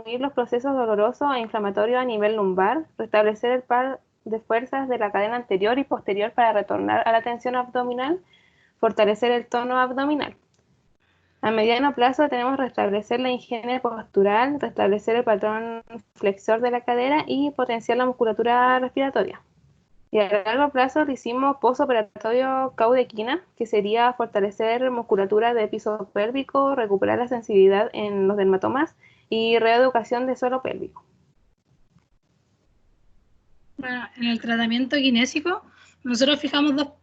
disminuir los procesos dolorosos e inflamatorios a nivel lumbar, restablecer el par de fuerzas de la cadena anterior y posterior para retornar a la tensión abdominal, fortalecer el tono abdominal. A mediano plazo tenemos restablecer la higiene postural, restablecer el patrón flexor de la cadera y potenciar la musculatura respiratoria. Y a largo plazo le hicimos postoperatorio caudequina, que sería fortalecer musculatura de piso pélvico, recuperar la sensibilidad en los dermatomas y reeducación de suelo pélvico. Bueno, en el tratamiento kinésico, nosotros fijamos dos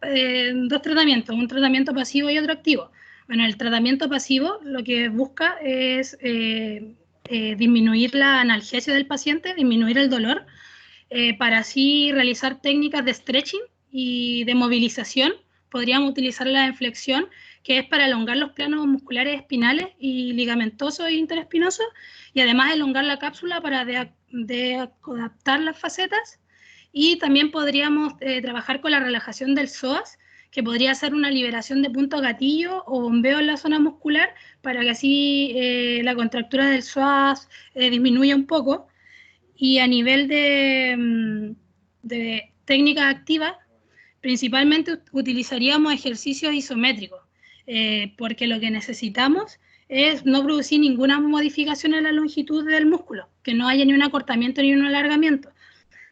tratamientos, un tratamiento pasivo y otro activo. Bueno, el tratamiento pasivo lo que busca es disminuir la analgesia del paciente, disminuir el dolor, para así realizar técnicas de stretching y de movilización. Podríamos utilizar la inflexión, que es para elongar los planos musculares espinales y ligamentosos e interespinosos, y además elongar la cápsula para adaptar las facetas. Y también podríamos trabajar con la relajación del psoas, que podría ser una liberación de punto gatillo o bombeo en la zona muscular para que así la contractura del psoas disminuya un poco. Y a nivel de técnica activa, principalmente utilizaríamos ejercicios isométricos, porque lo que necesitamos es no producir ninguna modificación en la longitud del músculo, que no haya ni un acortamiento ni un alargamiento.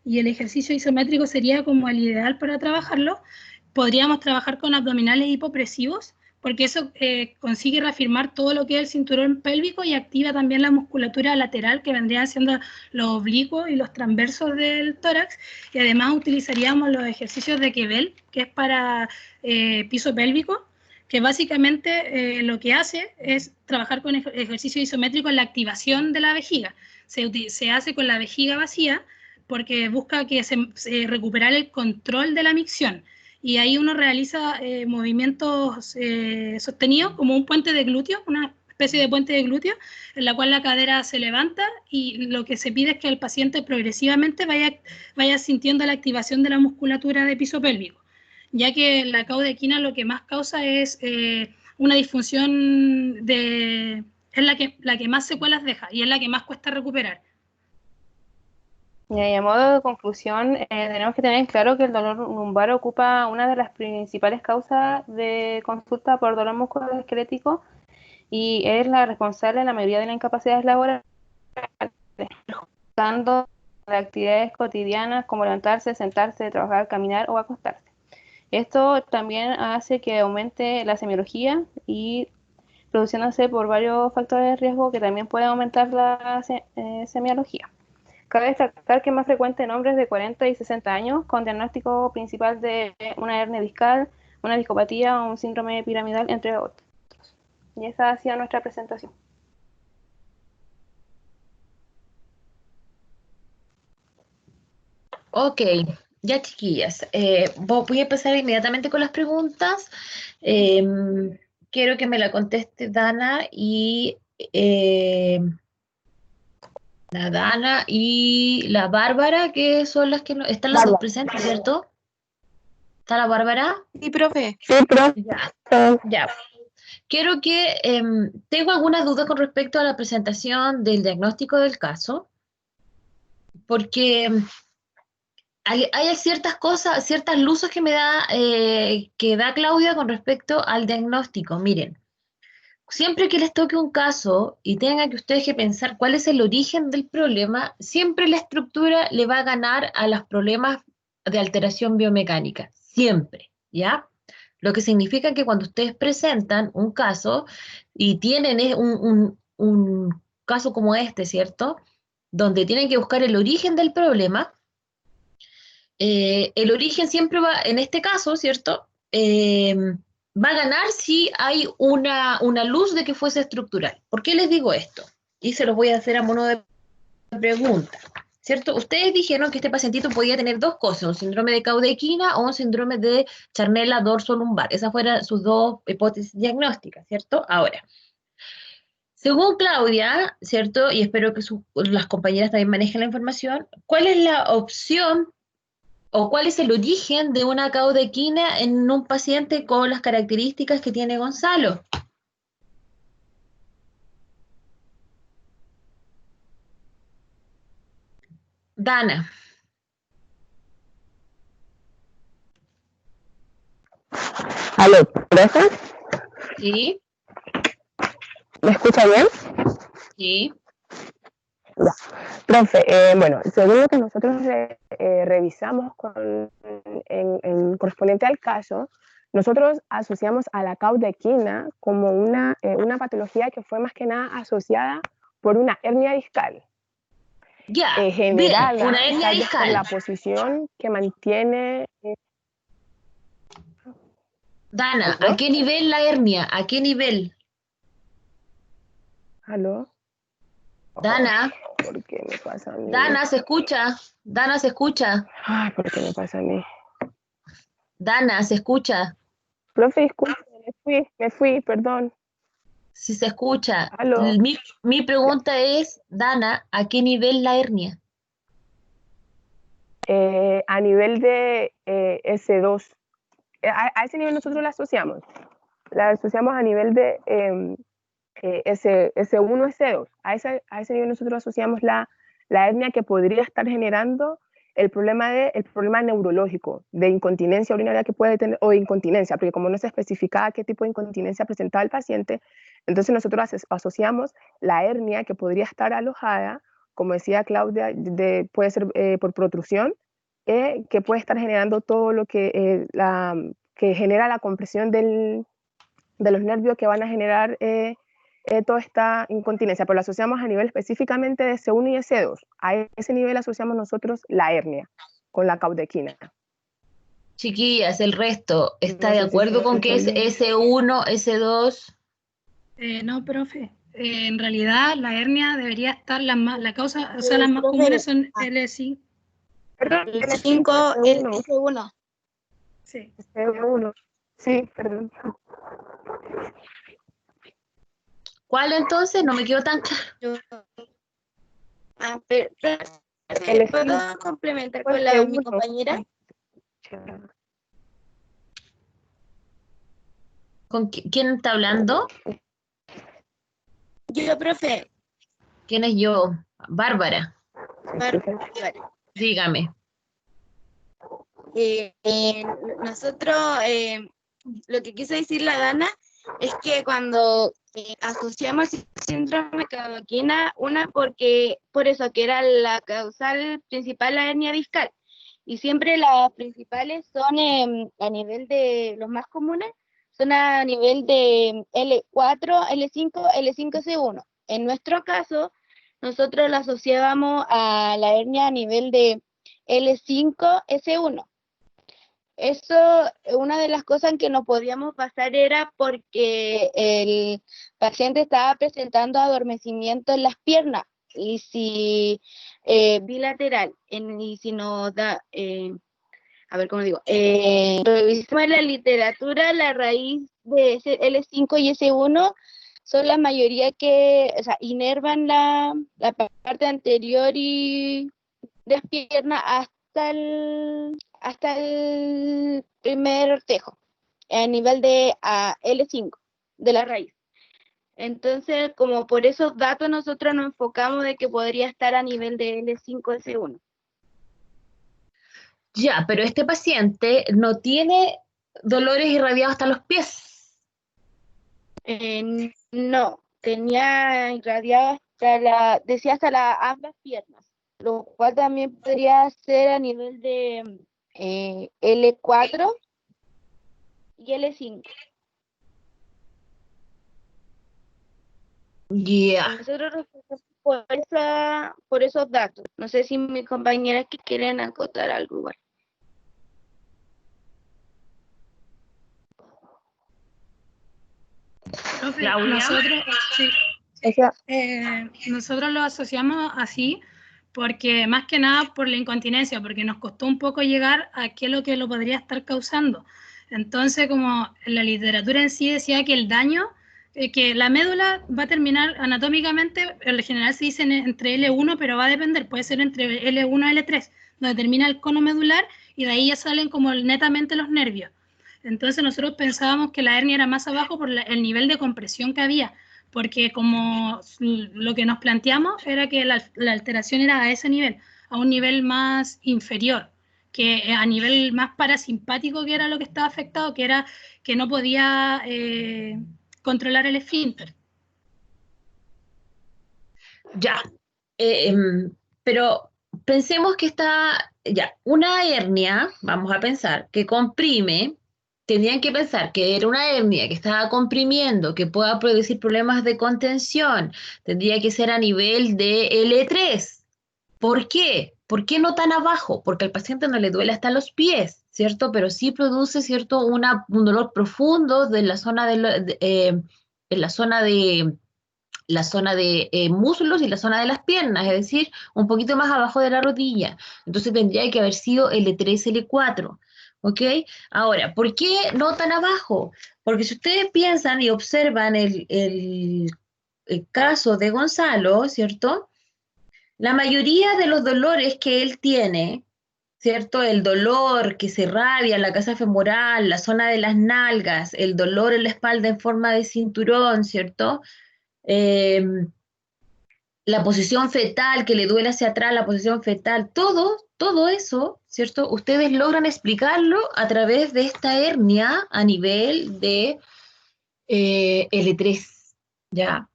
Y el ejercicio isométrico sería como el ideal para trabajarlo. Podríamos trabajar con abdominales hipopresivos, porque eso consigue reafirmar todo lo que es el cinturón pélvico y activa también la musculatura lateral, que vendrían siendo los oblicuos y los transversos del tórax. Y además utilizaríamos los ejercicios de Kegel, que es para piso pélvico, que básicamente lo que hace es trabajar con ejercicio isométrico en la activación de la vejiga. Se hace con la vejiga vacía, porque busca que recuperar el control de la micción. Y ahí uno realiza movimientos sostenidos como un puente de glúteo, una especie de puente de glúteo, en la cual la cadera se levanta y lo que se pide es que el paciente progresivamente vaya sintiendo la activación de la musculatura de piso pélvico, ya que la caudequina lo que más causa es una disfunción es la que más secuelas deja y es la que más cuesta recuperar. Y a modo de conclusión, tenemos que tener claro que el dolor lumbar ocupa una de las principales causas de consulta por dolor musculoesquelético y es la responsable de la mayoría de las incapacidades laborales, dando actividades cotidianas como levantarse, sentarse, trabajar, caminar o acostarse. Esto también hace que aumente la semiología y produciéndose por varios factores de riesgo que también pueden aumentar la semiología. Cabe destacar que es más frecuente en hombres de 40 y 60 años con diagnóstico principal de una hernia discal, una discopatía o un síndrome piramidal, entre otros. Y esa ha sido nuestra presentación. Ok, ya chiquillas, voy a empezar inmediatamente con las preguntas. Quiero que me la conteste Dana y la Dana y la Bárbara, que son las que no, están las dos presentes, ¿cierto? ¿Está la Bárbara? Sí, profe. Ya, ya. Quiero que tengo algunas dudas con respecto a la presentación del diagnóstico del caso, porque hay ciertas cosas, ciertas luces que da Claudia con respecto al diagnóstico. Miren, siempre que les toque un caso y tengan que ustedes que pensar cuál es el origen del problema, siempre la estructura le va a ganar a los problemas de alteración biomecánica, siempre, ¿ya? Lo que significa que cuando ustedes presentan un caso y tienen un caso como este, ¿cierto? Donde tienen que buscar el origen del problema, el origen siempre va, en este caso, ¿cierto? Va a ganar si hay una luz de que fuese estructural. ¿Por qué les digo esto? Y se los voy a hacer a modo de pregunta, ¿cierto? Ustedes dijeron que este pacientito podía tener dos cosas, un síndrome de Caudequina o un síndrome de Charnella dorso-lumbar. Esas fueron sus dos hipótesis diagnósticas, ¿cierto? Ahora, según Claudia, ¿cierto? Y espero que las compañeras también manejen la información, ¿cuál es la opción o cuál es el origen de una caudequina en un paciente con las características que tiene Gonzalo? Dana. Aló, ¿profe? Sí, ¿Me escucha bien? sí. Ya. Profe, bueno, según lo que nosotros revisamos correspondiente al caso, nosotros asociamos a la caudequina como una patología que fue más que nada asociada por una hernia discal. Ya, bien, Generada una hernia tal vez por discal. la posición que mantiene. Dana, ¿Aló? ¿a qué nivel la hernia? ¿A qué nivel? ¿Aló? Dana, Oh, ¿por qué me pasa a mí? Dana, ¿se escucha? Dana, ¿se escucha? Ay, ¿por qué me pasa a mí? Dana, ¿se escucha? Profe, disculpe, me fui, perdón. Si se escucha. ¿Aló? Mi pregunta es, Dana, ¿a qué nivel la hernia? A nivel de S2. A ese nivel nosotros la asociamos. La asociamos a nivel de S1, S2. A ese nivel nosotros asociamos la hernia que podría estar generando el problema neurológico, de incontinencia urinaria que puede tener, o de incontinencia, porque como no se especificaba qué tipo de incontinencia presentaba el paciente, entonces nosotros asociamos la hernia que podría estar alojada, como decía Claudia, puede ser por protrusión, que puede estar generando todo lo que, que genera la compresión de los nervios que van a generar toda esta incontinencia, pero lo asociamos a nivel específicamente de S1 y S2. A ese nivel asociamos nosotros la hernia con la caudequina. Chiquillas, el resto, ¿está No de sé si acuerdo se con que es escucha bien. S1, S2? No, profe. En realidad, la hernia debería estar, la causa, o sea, las más Profe, comunes son L5. Perdón, L5, el S1. S1. Sí. S1. Sí, perdón. ¿Cuál entonces? No me quedó tan claro. ¿Puedo complementar con la de mi compañera? ¿Con quién está hablando? Yo, profe. ¿Quién es yo? Bárbara. Bárbara. Dígame. Nosotros, lo que quiso decir la Dana es que cuando asociamos el síndrome de caudequina, por eso que era la causal principal la hernia discal, y siempre las principales son a nivel de los más comunes, son a nivel de L4, L5, L5S1. En nuestro caso, nosotros la asociábamos a la hernia a nivel de L5S1. Eso, una de las cosas en que no podíamos pasar era porque el paciente estaba presentando adormecimiento en las piernas, y si bilateral, y si nos da, a ver cómo digo, revisamos la literatura, la raíz de ese L5 y S1 son la mayoría que, o sea, inervan la parte anterior y de las piernas hasta el primer tejo, a nivel de L5, de la raíz. Entonces, como por esos datos nosotros nos enfocamos de que podría estar a nivel de L5S1. Ya, pero este paciente no tiene dolores irradiados hasta los pies. No, tenía irradiado decía hasta ambas piernas, lo cual también podría ser a nivel de L4 y L5. Ya. Nosotros respondemos por esos datos. No sé si mis compañeras que quieren acotar algo igual. Profe, Claudia. nosotros lo asociamos así porque más que nada por la incontinencia, porque nos costó un poco llegar a qué es lo que lo podría estar causando. Entonces, como la literatura en sí decía que el daño, que la médula va a terminar anatómicamente, en general se dice entre L1, pero va a depender, puede ser entre L1 y L3, donde termina el cono medular y de ahí ya salen como netamente los nervios. Entonces nosotros pensábamos que la hernia era más abajo por el nivel de compresión que había, porque como lo que nos planteamos era que la alteración era a ese nivel. a un nivel más inferior, que a nivel más parasimpático, que era lo que estaba afectado, que era que no podía controlar el esfínter. Ya, pero pensemos que está, ya, una hernia, vamos a pensar, que comprime, tendrían que pensar que era una hernia que estaba comprimiendo, que pueda producir problemas de contención, tendría que ser a nivel de L3. ¿Por qué? ¿Por qué no tan abajo? Porque al paciente no le duele hasta los pies, ¿cierto? Pero sí produce, ¿cierto? Un dolor profundo de la zona en la zona de muslos y la zona de las piernas, es decir, un poquito más abajo de la rodilla. Entonces tendría que haber sido L3, L4. ¿Ok? Ahora, ¿por qué no tan abajo? Porque si ustedes piensan y observan el caso de Gonzalo, ¿cierto? La mayoría de los dolores que él tiene, ¿cierto? El dolor que se irradia en la casa femoral, la zona de las nalgas, el dolor en la espalda en forma de cinturón, ¿cierto? Eh, la posición fetal, que le duele hacia atrás, la posición fetal, todo eso, ¿cierto? Ustedes logran explicarlo a través de esta hernia a nivel de L3, ¿ya?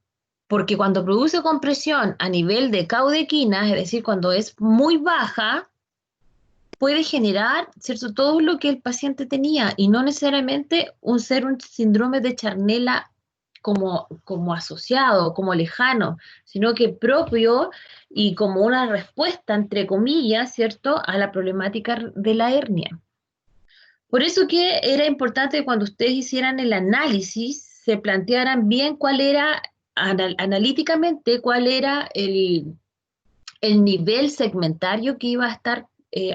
Porque cuando produce compresión a nivel de caudequina, es decir, cuando es muy baja, puede generar, ¿cierto?, todo lo que el paciente tenía y no necesariamente un síndrome de Charnella como asociado, como lejano, sino que propio y como una respuesta, entre comillas, ¿cierto?, a la problemática de la hernia. Por eso que era importante que cuando ustedes hicieran el análisis, se plantearan bien cuál era, analíticamente, cuál era el nivel segmentario que iba a estar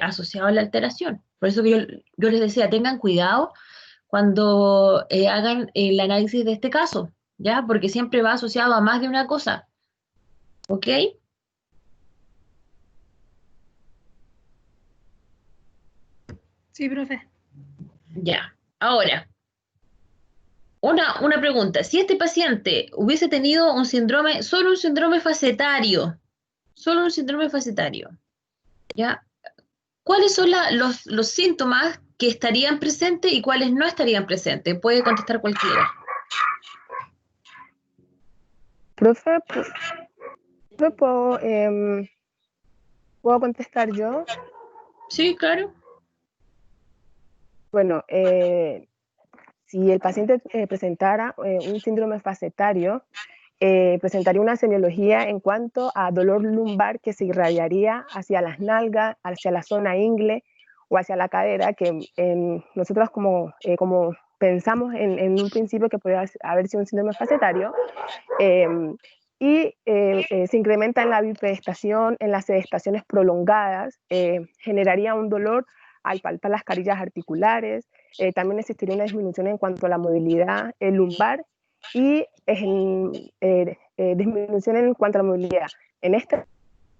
asociado a la alteración. Por eso que yo les decía, tengan cuidado cuando hagan el análisis de este caso, ¿ya? Porque siempre va asociado a más de una cosa, ¿ok? Sí, profe. Ya. Ahora, una pregunta. Si este paciente hubiese tenido solo un síndrome facetario, ¿ya? ¿Cuáles son los síntomas que estarían presentes y cuáles no estarían presentes? Puede contestar cualquiera. Profe, ¿puedo contestar yo? Sí, claro. Bueno, si el paciente presentara un síndrome facetario, presentaría una semiología en cuanto a dolor lumbar que se irradiaría hacia las nalgas, hacia la zona ingle o hacia la cadera, que nosotros como pensamos en un principio que podría haber sido un síndrome facetario, se incrementa en la bipedestación, en las sedestaciones prolongadas, generaría un dolor al palpar las carillas articulares, también existiría una disminución en cuanto a la movilidad lumbar y disminución en cuanto a la movilidad en esta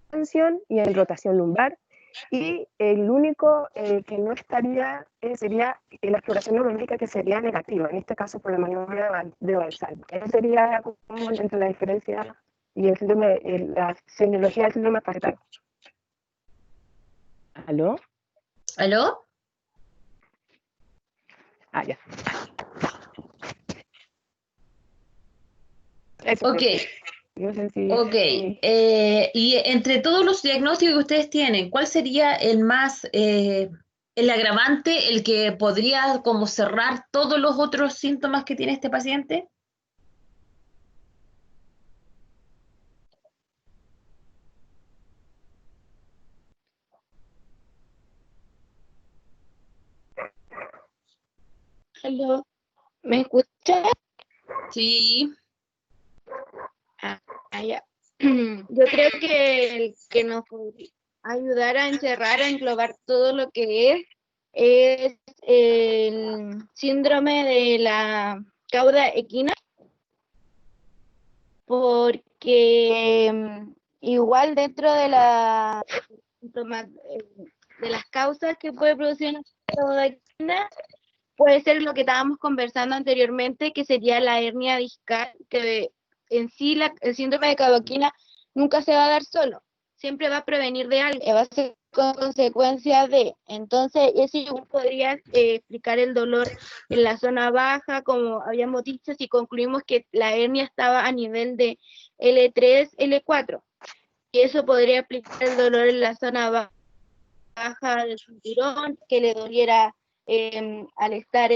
extensión y en rotación lumbar. Y el único que no estaría sería la exploración neurológica, que sería negativa, en este caso por la maniobra de Valsalva. Eso sería como entre la diferencia y la semiología del síndrome facetario. ¿Aló? ¿Aló? Ah, ya. Eso, Ok. no sé si... Ok, y entre todos los diagnósticos que ustedes tienen, ¿cuál sería el agravante, el que podría como cerrar todos los otros síntomas que tiene este paciente? Hello, ¿me escuchas? Sí. Ya. Yo creo que el que nos podría ayudar a encerrar, a englobar todo lo que es el síndrome de la cauda equina, porque igual dentro de de las causas que puede producir una cauda equina, puede ser lo que estábamos conversando anteriormente, que sería la hernia discal, que en sí el síndrome de cauda equina nunca se va a dar solo, siempre va a prevenir de algo, va a ser consecuencia de. Entonces, eso igual podría explicar el dolor en la zona baja, como habíamos dicho, si concluimos que la hernia estaba a nivel de L3, L4. Y eso podría explicar el dolor en la zona baja del cinturón, que le doliera al estar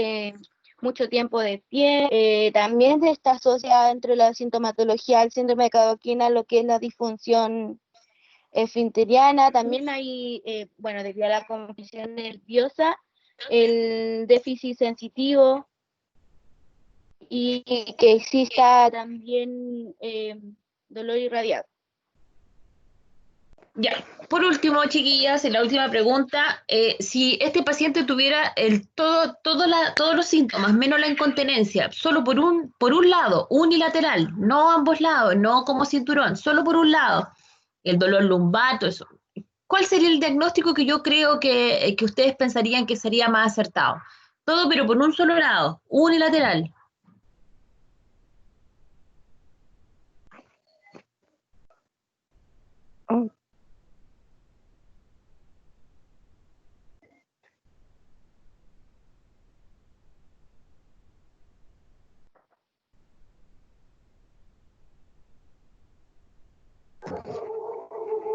mucho tiempo de pie. También está asociada dentro de la sintomatología al síndrome de Cadoquina, lo que es la disfunción esfinteriana. También hay, bueno, debido a la confusión nerviosa, el déficit sensitivo, y que exista también dolor irradiado. Ya, por último, chiquillas, en la última pregunta, si este paciente tuviera todos los síntomas, menos la incontinencia, solo por un lado, unilateral, no ambos lados, no como cinturón, solo por un lado, el dolor lumbar, todo eso, ¿cuál sería el diagnóstico que yo creo que ustedes pensarían que sería más acertado? Todo, pero por un solo lado, unilateral. Oh,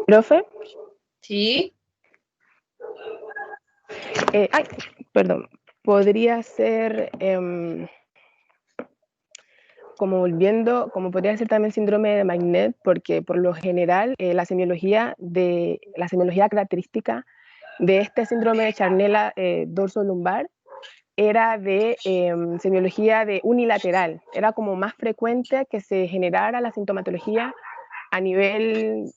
profe, Sí. ay, perdón, podría ser como podría ser también síndrome de Magnet, porque por lo general la semiología característica de este síndrome de Charnella dorso-lumbar era de semiología de unilateral, era como más frecuente que se generara la sintomatología a nivel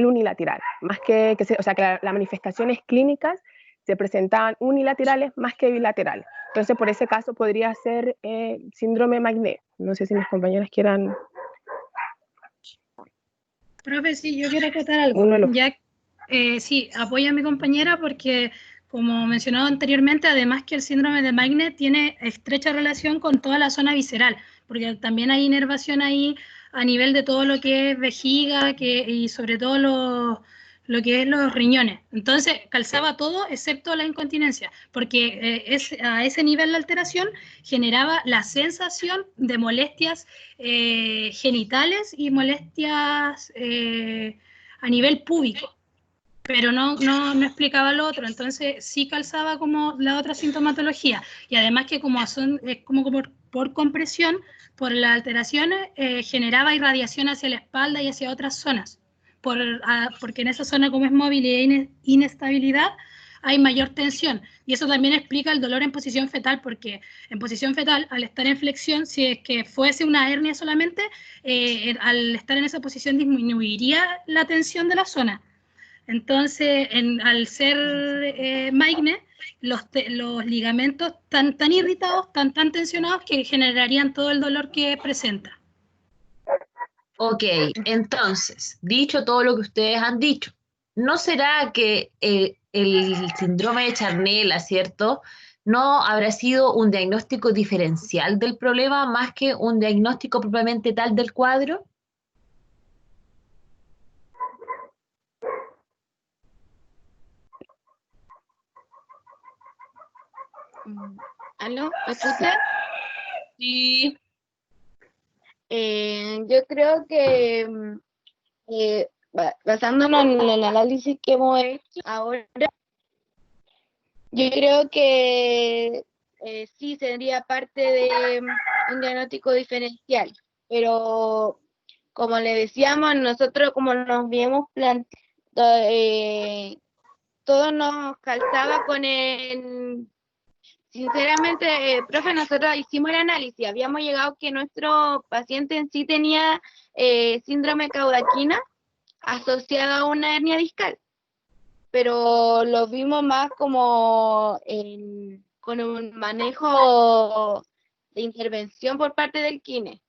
unilateral, más o sea, que las manifestaciones clínicas se presentaban unilaterales más que bilaterales. Entonces, por ese caso podría ser síndrome Magnet. No sé si mis compañeras quieran. Profe, sí, yo quiero acotar algo. Uno de los... Sí, apoyo a mi compañera porque, como mencionado anteriormente, además que el síndrome de Magnet tiene estrecha relación con toda la zona visceral, porque también hay inervación ahí a nivel de todo lo que es vejiga y sobre todo lo que es los riñones. Entonces, calzaba todo excepto la incontinencia, porque a ese nivel la alteración generaba la sensación de molestias genitales y molestias a nivel púbico, pero no explicaba lo otro. Entonces sí calzaba como la otra sintomatología, y además que como es como por compresión, por las alteraciones, generaba irradiación hacia la espalda y hacia otras zonas, porque en esa zona, como es movilidad e inestabilidad, hay mayor tensión, y eso también explica el dolor en posición fetal, porque en posición fetal, al estar en flexión, si es que fuese una hernia solamente, al estar en esa posición disminuiría la tensión de la zona. Entonces, al ser Magne, los ligamentos están tan irritados, tan tensionados, que generarían todo el dolor que presenta. Ok, entonces, dicho todo lo que ustedes han dicho, ¿no será que el síndrome de Charnella, ¿cierto? ¿No habrá sido un diagnóstico diferencial del problema más que un diagnóstico propiamente tal del cuadro? ¿Aló? ¿Me escuchan? Sí. Yo creo que basándonos en el análisis que hemos hecho ahora, yo creo que sí sería parte de un diagnóstico diferencial, pero como le decíamos, nosotros como nos habíamos planteado, todo nos calzaba con el... Sinceramente, profe, nosotros hicimos el análisis, habíamos llegado que nuestro paciente en sí tenía síndrome caudaquina asociado a una hernia discal, pero lo vimos más como con un manejo de intervención por parte del kine.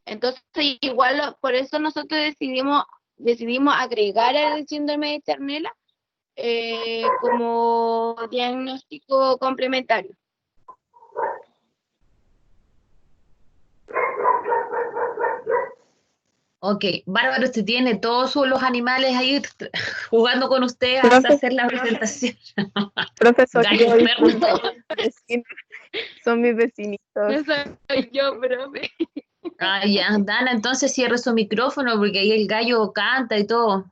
Entonces, igual por eso nosotros decidimos agregar el síndrome de Charnella como diagnóstico complementario. Ok, Bárbaro, usted tiene todos los animales ahí jugando con usted hasta hacer la presentación. Profesor, Gallos, perros, todo. son mis vecinitos. No soy yo, profe. Ah, ya, Dana, entonces cierre su micrófono porque ahí el gallo canta y todo.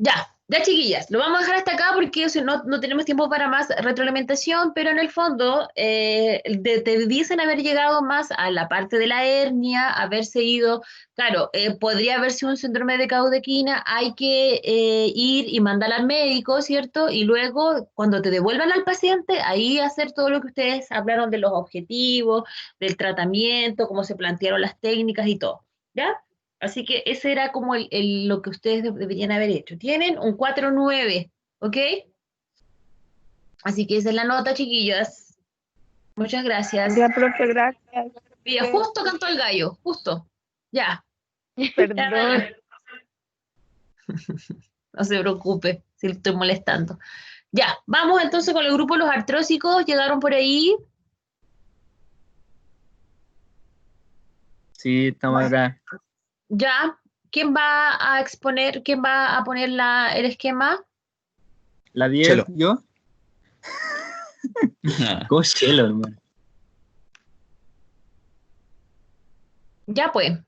Ya, chiquillas, lo vamos a dejar hasta acá porque o sea, no tenemos tiempo para más retroalimentación, pero en el fondo te dicen haber llegado más a la parte de la hernia, haberse ido, claro, podría haber sido un síndrome de Caudequina, hay que ir y mandar al médico, ¿cierto? Y luego, cuando te devuelvan al paciente, ahí hacer todo lo que ustedes hablaron de los objetivos, del tratamiento, cómo se plantearon las técnicas y todo, ¿ya? Así que ese era como lo que ustedes deberían haber hecho. Tienen un 4-9, ¿ok? Así que esa es la nota, chiquillas. Muchas gracias. Ya, profe, gracias. Mira, justo cantó el gallo, justo. Ya. Perdón. No se preocupe si le estoy molestando. Ya, vamos entonces con el grupo de los artrósicos. ¿Llegaron por ahí? Sí, estamos acá. Ya. ¿Quién va a exponer, quién va a poner el esquema? La 10, Chelo. ¿yo? ¿Cómo Chelo, hermano? Ya pues.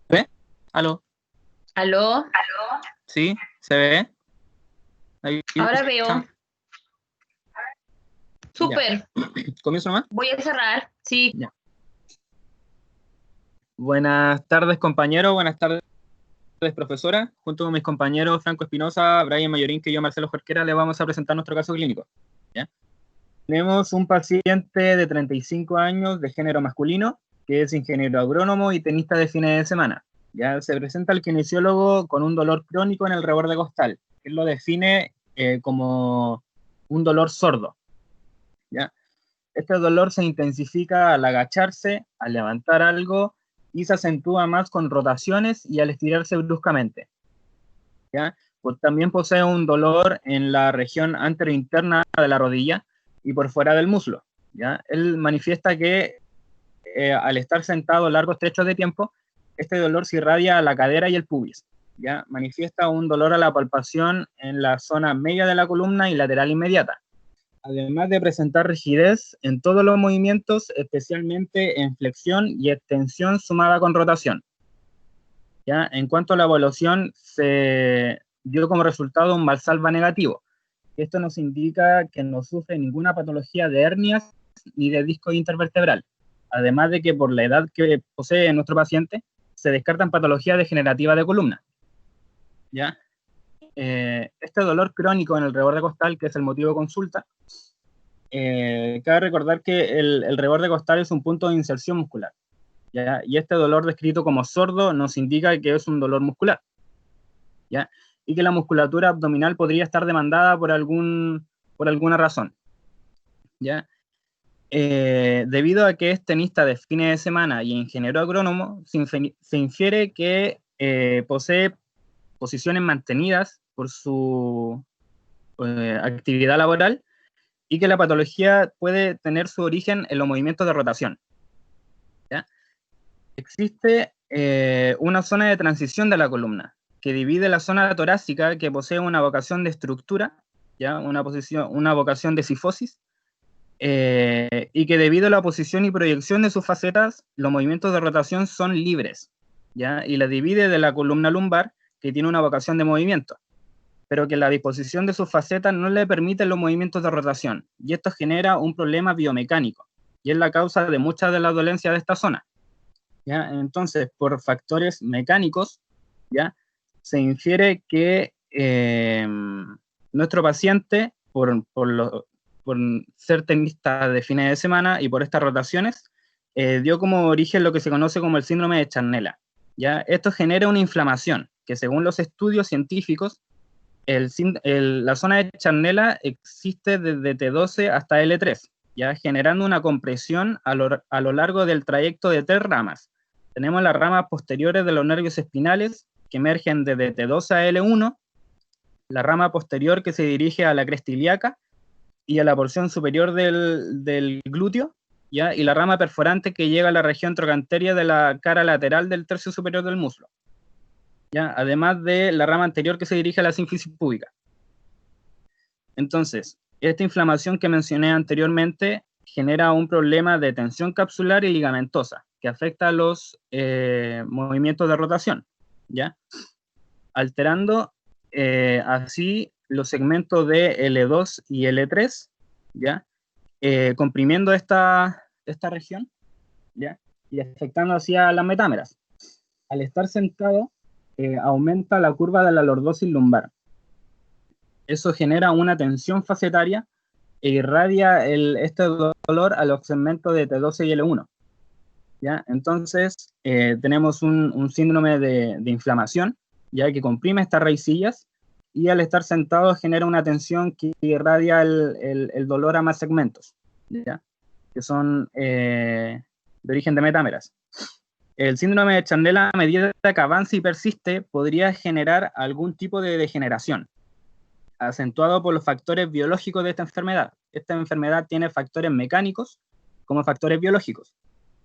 ¿Ve? ¿Aló? ¿Aló? ¿Sí? ¿Se ve? Ahí. Ahora veo. Súper. ¿Comienzo nomás? Voy a cerrar. Sí. Ya. Buenas tardes, compañeros. Buenas tardes, profesora. Junto con mis compañeros Franco Espinosa, Brian Mayorín, que yo, Marcelo Jorquera, le vamos a presentar nuestro caso clínico. ¿Ya? Tenemos un paciente de 35 años de género masculino, que es ingeniero agrónomo y tenista de fines de semana. Ya se presenta al kinesiólogo con un dolor crónico en el reborde costal. Él lo define como un dolor sordo. ¿Ya? Este dolor se intensifica al agacharse, al levantar algo, y se acentúa más con rotaciones y al estirarse bruscamente. ¿Ya? Pues también posee un dolor en la región anterointerna de la rodilla y por fuera del muslo. ¿Ya? Él manifiesta que al estar sentado largos trechos de tiempo, este dolor se irradia a la cadera y el pubis. ¿Ya? Manifiesta un dolor a la palpación en la zona media de la columna y lateral inmediata. Además de presentar rigidez en todos los movimientos, especialmente en flexión y extensión sumada con rotación. ¿Ya? En cuanto a la evaluación, se dio como resultado un Valsalva negativo. Esto nos indica que no sufre ninguna patología de hernias ni de disco intervertebral. Además de que por la edad que posee nuestro paciente, se descartan patologías degenerativas de columna. ¿Ya? Este dolor crónico en el reborde costal, que es el motivo de consulta, cabe recordar que el reborde costal es un punto de inserción muscular, ¿ya? Y este dolor descrito como sordo nos indica que es un dolor muscular, ¿ya? Y que la musculatura abdominal podría estar demandada por alguna razón, ¿ya? Debido a que es tenista de fines de semana y ingeniero agrónomo, se infiere que posee posiciones mantenidas por su actividad laboral y que la patología puede tener su origen en los movimientos de rotación. ¿Ya? Existe una zona de transición de la columna que divide la zona torácica, que posee una vocación de estructura, ¿ya? Una vocación de sifosis, y que debido a la posición y proyección de sus facetas, los movimientos de rotación son libres, ¿ya? Y la divide de la columna lumbar, que tiene una vocación de movimiento, pero que la disposición de sus facetas no le permite los movimientos de rotación, y esto genera un problema biomecánico, y es la causa de muchas de las dolencias de esta zona. ¿Ya? Entonces, por factores mecánicos, ¿ya? Se infiere que nuestro paciente, por ser tenista de fines de semana y por estas rotaciones, dio como origen lo que se conoce como el síndrome de Charnella, ¿ya? Esto genera una inflamación, que según los estudios científicos, la zona de Charnella existe desde T12 hasta L3, ¿ya? Generando una compresión a lo largo del trayecto de 3 ramas. Tenemos las ramas posteriores de los nervios espinales, que emergen desde T12 a L1, la rama posterior que se dirige a la cresta ilíaca y a la porción superior del glúteo, ¿ya? Y la rama perforante que llega a la región trocanteria de la cara lateral del tercio superior del muslo, ¿ya? Además de la rama anterior que se dirige a la sínfisis púbica. Entonces, esta inflamación que mencioné anteriormente genera un problema de tensión capsular y ligamentosa que afecta a los movimientos de rotación, ¿ya? Alterando así los segmentos de L2 y L3, ¿ya? Comprimiendo esta región, ¿ya? Y afectando así a las metámeras. Al estar sentado, aumenta la curva de la lordosis lumbar. Eso genera una tensión facetaria e irradia este dolor a los segmentos de T12 y L1, ¿ya? Entonces, tenemos un síndrome de inflamación, ya que comprime estas raicillas, y al estar sentado genera una tensión que irradia el dolor a más segmentos, ¿ya? Que son de origen de metámeras. El síndrome de Chandela, a medida que avanza y persiste, podría generar algún tipo de degeneración, acentuado por los factores biológicos de esta enfermedad. Esta enfermedad tiene factores mecánicos como factores biológicos,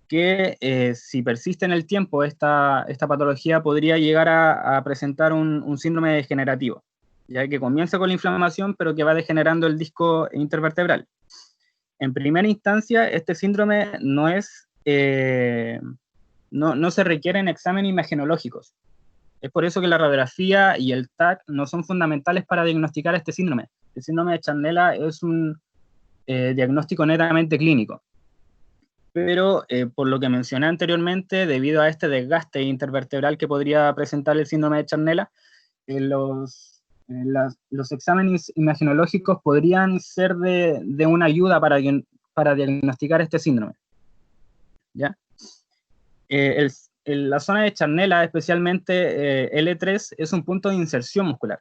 que si persiste en el tiempo esta patología podría llegar a presentar un síndrome degenerativo, ya que comienza con la inflamación, pero que va degenerando el disco intervertebral. En primera instancia, este síndrome no se requieren exámenes imagenológicos. Es por eso que la radiografía y el TAC no son fundamentales para diagnosticar este síndrome. El síndrome de Chandela es un diagnóstico netamente clínico. Pero por lo que mencioné anteriormente, debido a este desgaste intervertebral que podría presentar el síndrome de Chandela, los exámenes imagenológicos podrían ser de una ayuda para diagnosticar este síndrome, ¿ya? La zona de Chandela, especialmente L3, es un punto de inserción muscular,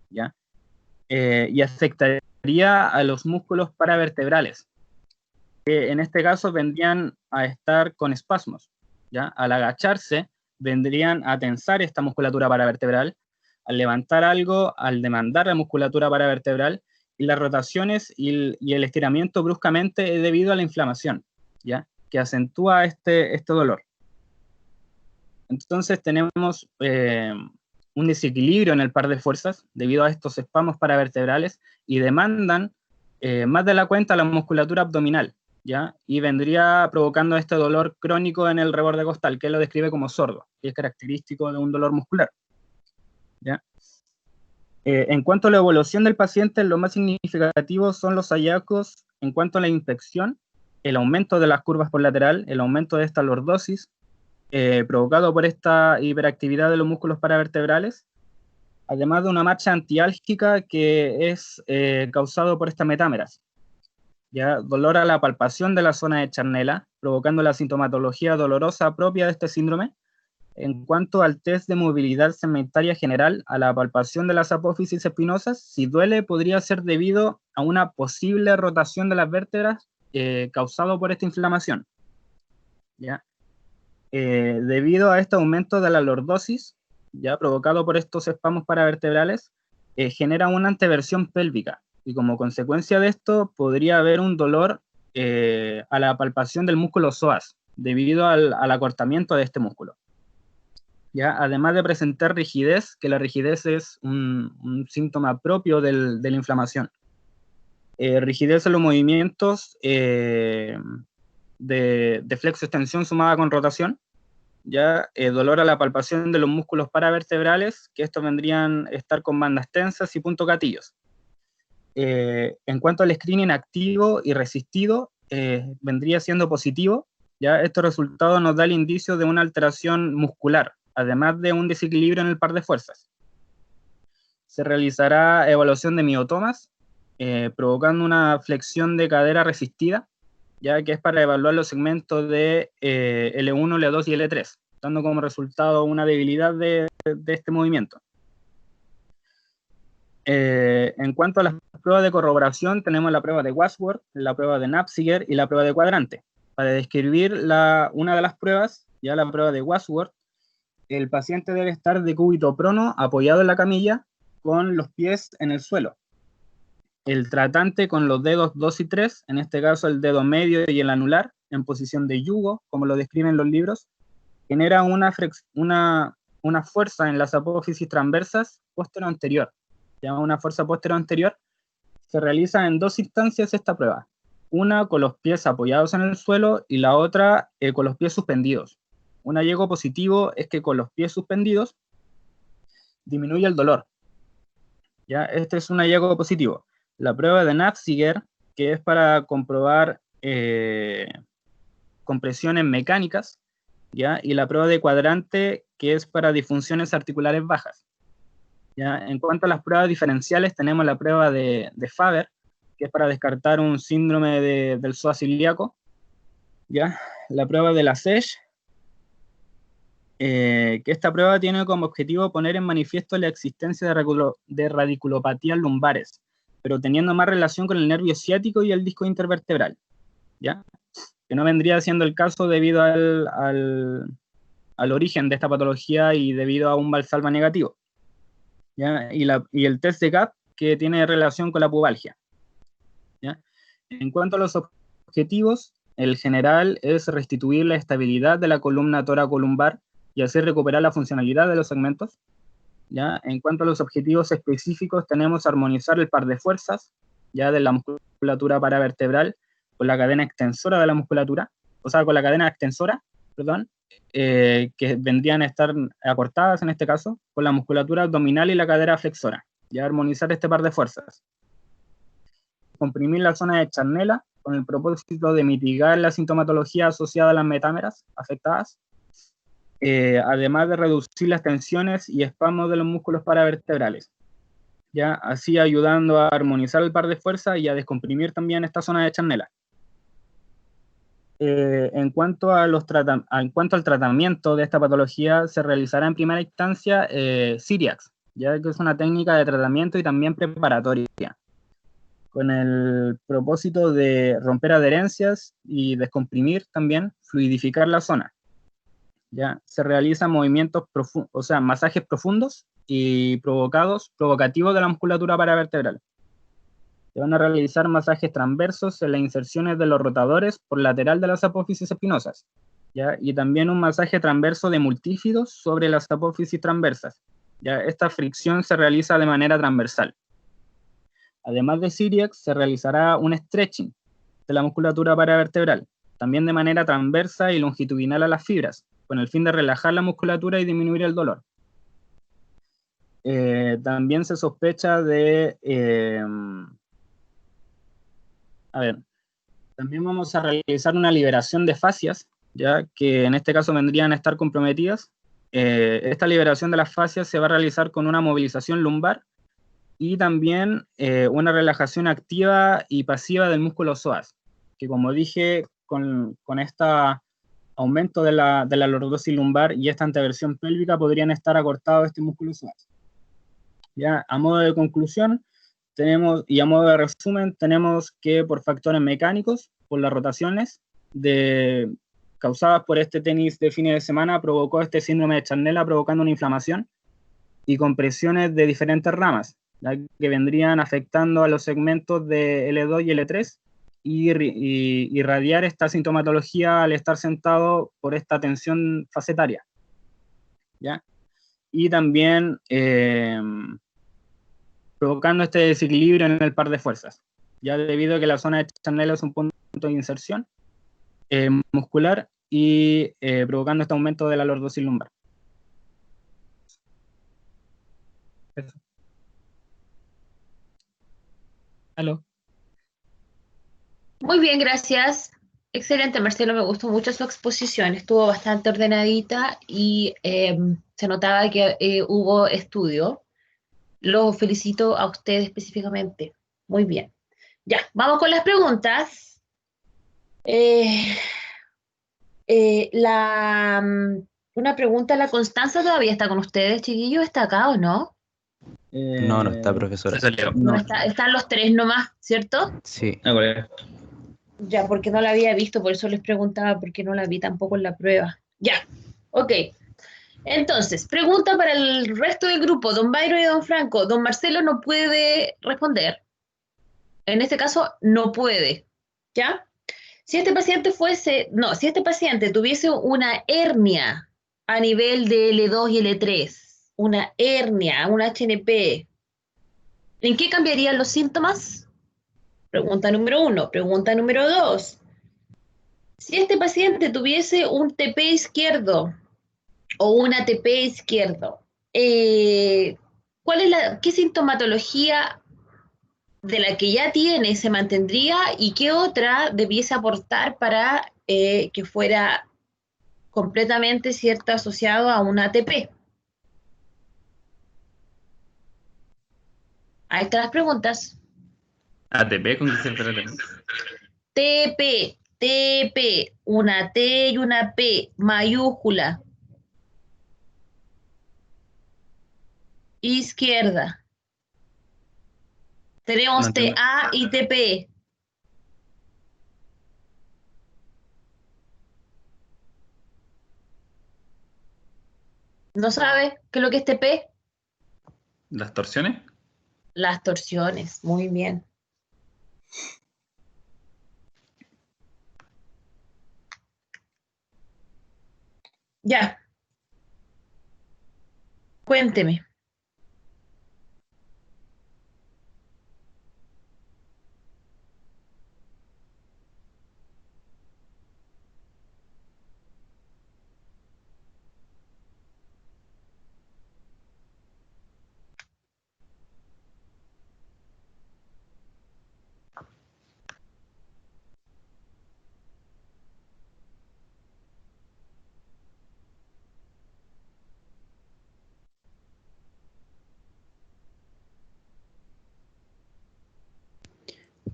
¿ya? Y afectaría a los músculos paravertebrales, que en este caso vendrían a estar con espasmos, ¿ya? Al agacharse, vendrían a tensar esta musculatura paravertebral, al levantar algo, al demandar la musculatura paravertebral, y las rotaciones y el estiramiento bruscamente es debido a la inflamación, ¿ya? Que acentúa este dolor. Entonces tenemos un desequilibrio en el par de fuerzas debido a estos espasmos paravertebrales y demandan más de la cuenta la musculatura abdominal, ¿ya? Y vendría provocando este dolor crónico en el reborde costal, que él lo describe como sordo, y es característico de un dolor muscular, ¿ya? En cuanto a la evolución del paciente, lo más significativo son los hallazgos en cuanto a la infección, el aumento de las curvas por lateral, el aumento de esta lordosis, provocado por esta hiperactividad de los músculos paravertebrales, además de una marcha antiálgica que es causado por estas metámeras. ¿Ya? Dolor a la palpación de la zona de Charnela, provocando la sintomatología dolorosa propia de este síndrome. En cuanto al test de movilidad segmentaria general, a la palpación de las apófisis espinosas, si duele podría ser debido a una posible rotación de las vértebras causado por esta inflamación, ¿ya? Debido a este aumento de la lordosis, ya provocado por estos espasmos paravertebrales, genera una anteversión pélvica, y como consecuencia de esto podría haber un dolor a la palpación del músculo psoas, debido al acortamiento de este músculo, ¿ya? Además de presentar rigidez, que la rigidez es un síntoma propio de la inflamación. Rigidez en los movimientos de flexo-extensión sumada con rotación, ya dolor a la palpación de los músculos paravertebrales, que estos vendrían a estar con bandas tensas y puntos gatillos. En cuanto al screening activo y resistido, vendría siendo positivo, ya este resultado nos da el indicio de una alteración muscular, además de un desequilibrio en el par de fuerzas. Se realizará evaluación de miotomas, provocando una flexión de cadera resistida, ya que es para evaluar los segmentos de L1, L2 y L3, dando como resultado una debilidad de este movimiento. En cuanto a las pruebas de corroboración, tenemos la prueba de Wadsworth, la prueba de Knapziger y la prueba de cuadrante. Para describir una de las pruebas, ya la prueba de Wadsworth, el paciente debe estar de cúbito prono, apoyado en la camilla, con los pies en el suelo. El tratante con los dedos 2 y 3, en este caso el dedo medio y el anular, en posición de yugo, como lo describen los libros, genera una fuerza en las apófisis transversas postero-anterior. Llama una fuerza postero-anterior. Se realiza en 2 instancias esta prueba. Una con los pies apoyados en el suelo y la otra con los pies suspendidos. Un hallazgo positivo es que con los pies suspendidos disminuye el dolor. ¿Ya? Este es un hallazgo positivo. La prueba de Nafziger, que es para comprobar compresiones mecánicas, ¿ya? Y la prueba de cuadrante, que es para disfunciones articulares bajas. ¿Ya? En cuanto a las pruebas diferenciales, tenemos la prueba de Faber, que es para descartar un síndrome del psoas ilíaco, ¿ya? La prueba de la SESH, que esta prueba tiene como objetivo poner en manifiesto la existencia de radiculopatías lumbares, pero teniendo más relación con el nervio ciático y el disco intervertebral, ¿ya? Que no vendría siendo el caso debido al origen de esta patología y debido a un Valsalva negativo, ¿ya? Y el test de GAP, que tiene relación con la pubalgia, ¿ya? En cuanto a los objetivos, el general es restituir la estabilidad de la columna tóraco-lumbar y así recuperar la funcionalidad de los segmentos, ¿ya? En cuanto a los objetivos específicos, tenemos armonizar el par de fuerzas, ya de la musculatura paravertebral con la cadena extensora de la musculatura, o sea, con la cadena extensora, perdón, que vendrían a estar acortadas en este caso, con la musculatura abdominal y la cadera flexora, ya armonizar este par de fuerzas. Comprimir la zona de charnela con el propósito de mitigar la sintomatología asociada a las metámeras afectadas, además de reducir las tensiones y espasmos de los músculos paravertebrales, ya así ayudando a armonizar el par de fuerzas y a descomprimir también esta zona de charnela. En cuanto al tratamiento de esta patología, se realizará en primera instancia Cyriax, ya que es una técnica de tratamiento y también preparatoria, con el propósito de romper adherencias y descomprimir también, fluidificar la zona. ¿Ya? Se realizan movimientos profundos, o sea, masajes profundos y provocativos de la musculatura paravertebral. Se van a realizar masajes transversos en las inserciones de los rotadores por lateral de las apófisis espinosas, ¿ya? Y también un masaje transverso de multífidos sobre las apófisis transversas, ¿ya? Esta fricción se realiza de manera transversal. Además de Cyriax, se realizará un stretching de la musculatura paravertebral, también de manera transversa y longitudinal a las fibras, con el fin de relajar la musculatura y disminuir el dolor. También se sospecha de... también vamos a realizar una liberación de fascias, ya que en este caso vendrían a estar comprometidas. Esta liberación de las fascias se va a realizar con una movilización lumbar y también una relajación activa y pasiva del músculo psoas, que como dije, con este aumento de la lordosis lumbar y esta anteversión pélvica podrían estar acortados este músculo psoas. Ya, a modo de conclusión, y a modo de resumen, tenemos que por factores mecánicos, por las rotaciones causadas por este tenis de fines de semana, provocó este síndrome de Charnella, provocando una inflamación y compresiones de diferentes ramas, ¿ya? Que vendrían afectando a los segmentos de L2 y L3 y irradiar esta sintomatología al estar sentado por esta tensión facetaria, ¿ya? Y también provocando este desequilibrio en el par de fuerzas, ya debido a que la zona de Charnella es un punto de inserción muscular y provocando este aumento de la lordosis lumbar. Eso. ¿Aló? Muy bien, gracias. Excelente, Marcelo, me gustó mucho su exposición, estuvo bastante ordenadita y se notaba que hubo estudio. Lo felicito a usted específicamente. Muy bien. Ya, vamos con las preguntas. Una pregunta, ¿la Constanza todavía está con ustedes, chiquillos? ¿Está acá o no? No, no está, profesora. No está, están los tres nomás, ¿cierto? Sí. Ya, porque no la había visto, por eso les preguntaba, porque no la vi tampoco en la prueba. Ya, ok. Entonces, pregunta para el resto del grupo, don Byron y don Franco. Don Marcelo no puede responder. En este caso, no puede. ¿Ya? Si este paciente si este paciente tuviese una hernia a nivel de L2 y L3, una hernia, un HNP, ¿en qué cambiarían los síntomas? Pregunta número 1. Pregunta número 2. Si este paciente tuviese un TP izquierdo o un ATP izquierdo, ¿qué sintomatología de la que ya tiene se mantendría y qué otra debiese aportar para que fuera completamente, ¿cierto?, asociado a un ATP? Ahí están las preguntas. ATP, ¿con qué se trata? TP, una T y una P mayúscula. Izquierda. Tenemos No entiendo. TA y TP. ¿No sabe qué es lo que es TP? ¿Las torsiones? Las torsiones. Muy bien. Ya. Cuénteme.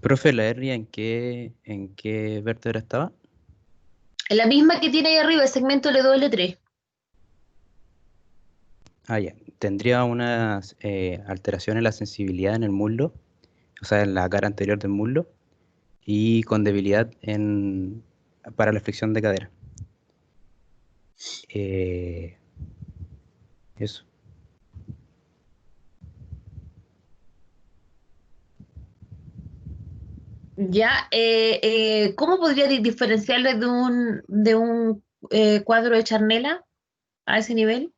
Profe, ¿la hernia en qué vértebra estaba? La misma que tiene ahí arriba, el segmento L2, L3. Ah, ya. Tendría una alteración en la sensibilidad en el muslo, o sea, en la cara anterior del muslo, y con debilidad para la flexión de cadera. Eso. Ya. ¿Cómo podría diferenciarle de un cuadro de Charnella a ese nivel?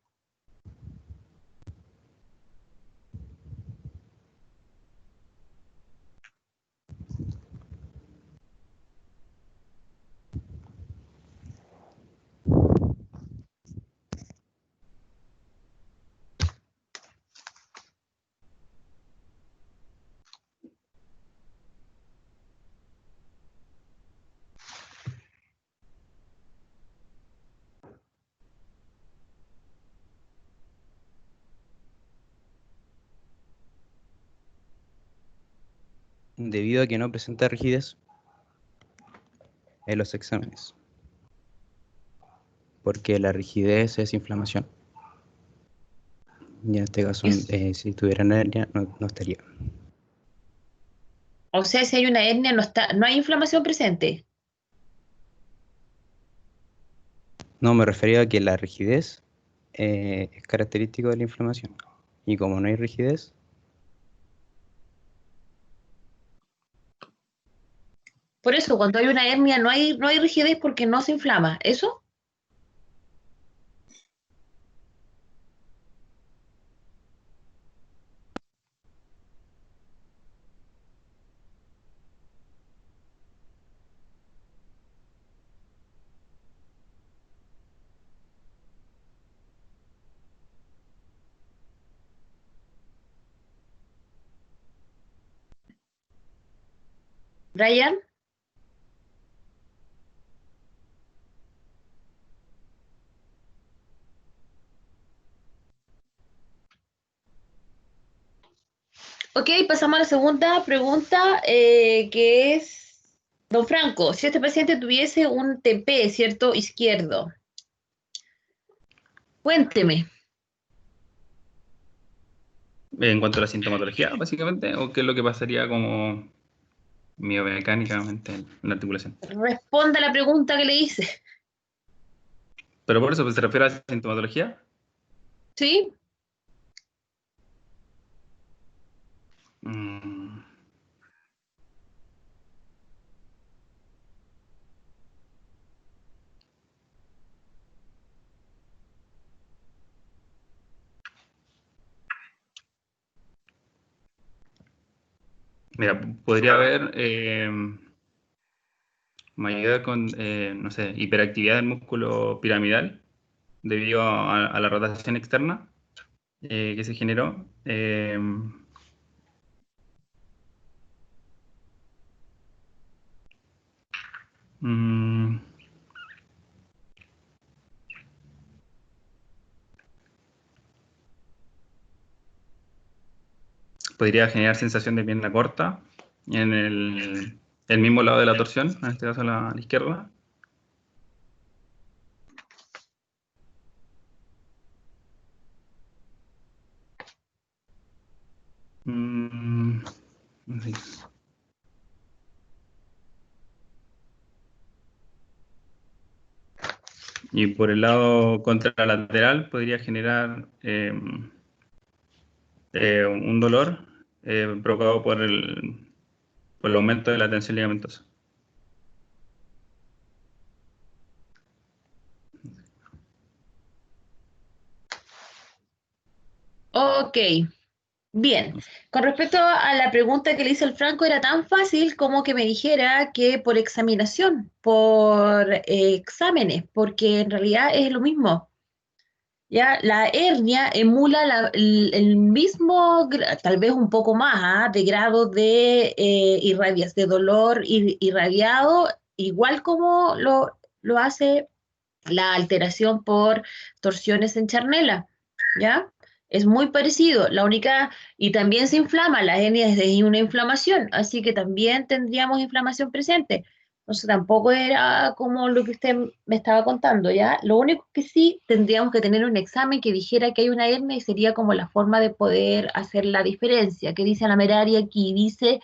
Debido a que no presenta rigidez en los exámenes, porque la rigidez es inflamación. Y en este caso, si tuviera hernia, no estaría. O sea, si hay una hernia, no hay inflamación presente. No, me refería a que la rigidez es característico de la inflamación. Y como no hay rigidez, Por eso, cuando hay una hernia, no hay rigidez porque no se inflama. ¿Eso? Brian. Ok, pasamos a la segunda pregunta, que es, don Franco, si este paciente tuviese un TP, ¿cierto? Izquierdo. Cuénteme. En cuanto a la sintomatología, básicamente, o qué es lo que pasaría como biomecánicamente en la articulación. Responda la pregunta que le hice. Pero por eso, pues, ¿se refiere a la sintomatología? ¿Sí? Mira, podría haber mayor no sé, hiperactividad del músculo piramidal debido a la rotación externa que se generó. Podría generar sensación de pierna corta en el mismo lado de la torsión, en este caso a la izquierda. Sí. Y por el lado contralateral podría generar un dolor provocado por el aumento de la tensión ligamentosa. Ok, bien. Con respecto a la pregunta que le hizo el Franco, era tan fácil como que me dijera que por examinación, por exámenes, porque en realidad es lo mismo. Ya, la hernia emula el mismo, tal vez un poco más, de grado de de dolor irradiado, igual como lo hace la alteración por torsiones en charnela, ¿ya? Es muy parecido, la única, y también se inflama, la hernia es una inflamación, así que también tendríamos inflamación presente. Entonces tampoco era como lo que usted me estaba contando, ¿ya? Lo único que sí tendríamos que tener un examen que dijera que hay una hernia y sería como la forma de poder hacer la diferencia. ¿Qué dice la Merari aquí? Dice,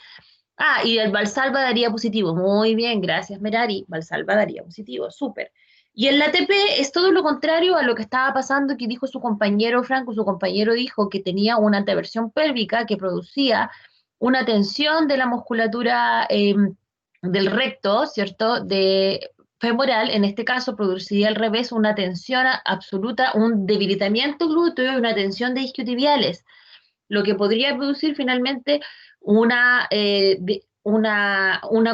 y el Valsalva daría positivo. Muy bien, gracias Merari. Valsalva daría positivo, súper. Y el ATP es todo lo contrario a lo que estaba pasando que dijo su compañero Franco. Su compañero dijo que tenía una anteversión pélvica que producía una tensión de la musculatura del recto, ¿cierto? De femoral, en este caso produciría al revés una tensión absoluta, un debilitamiento glúteo y una tensión de isquiotibiales, lo que podría producir finalmente una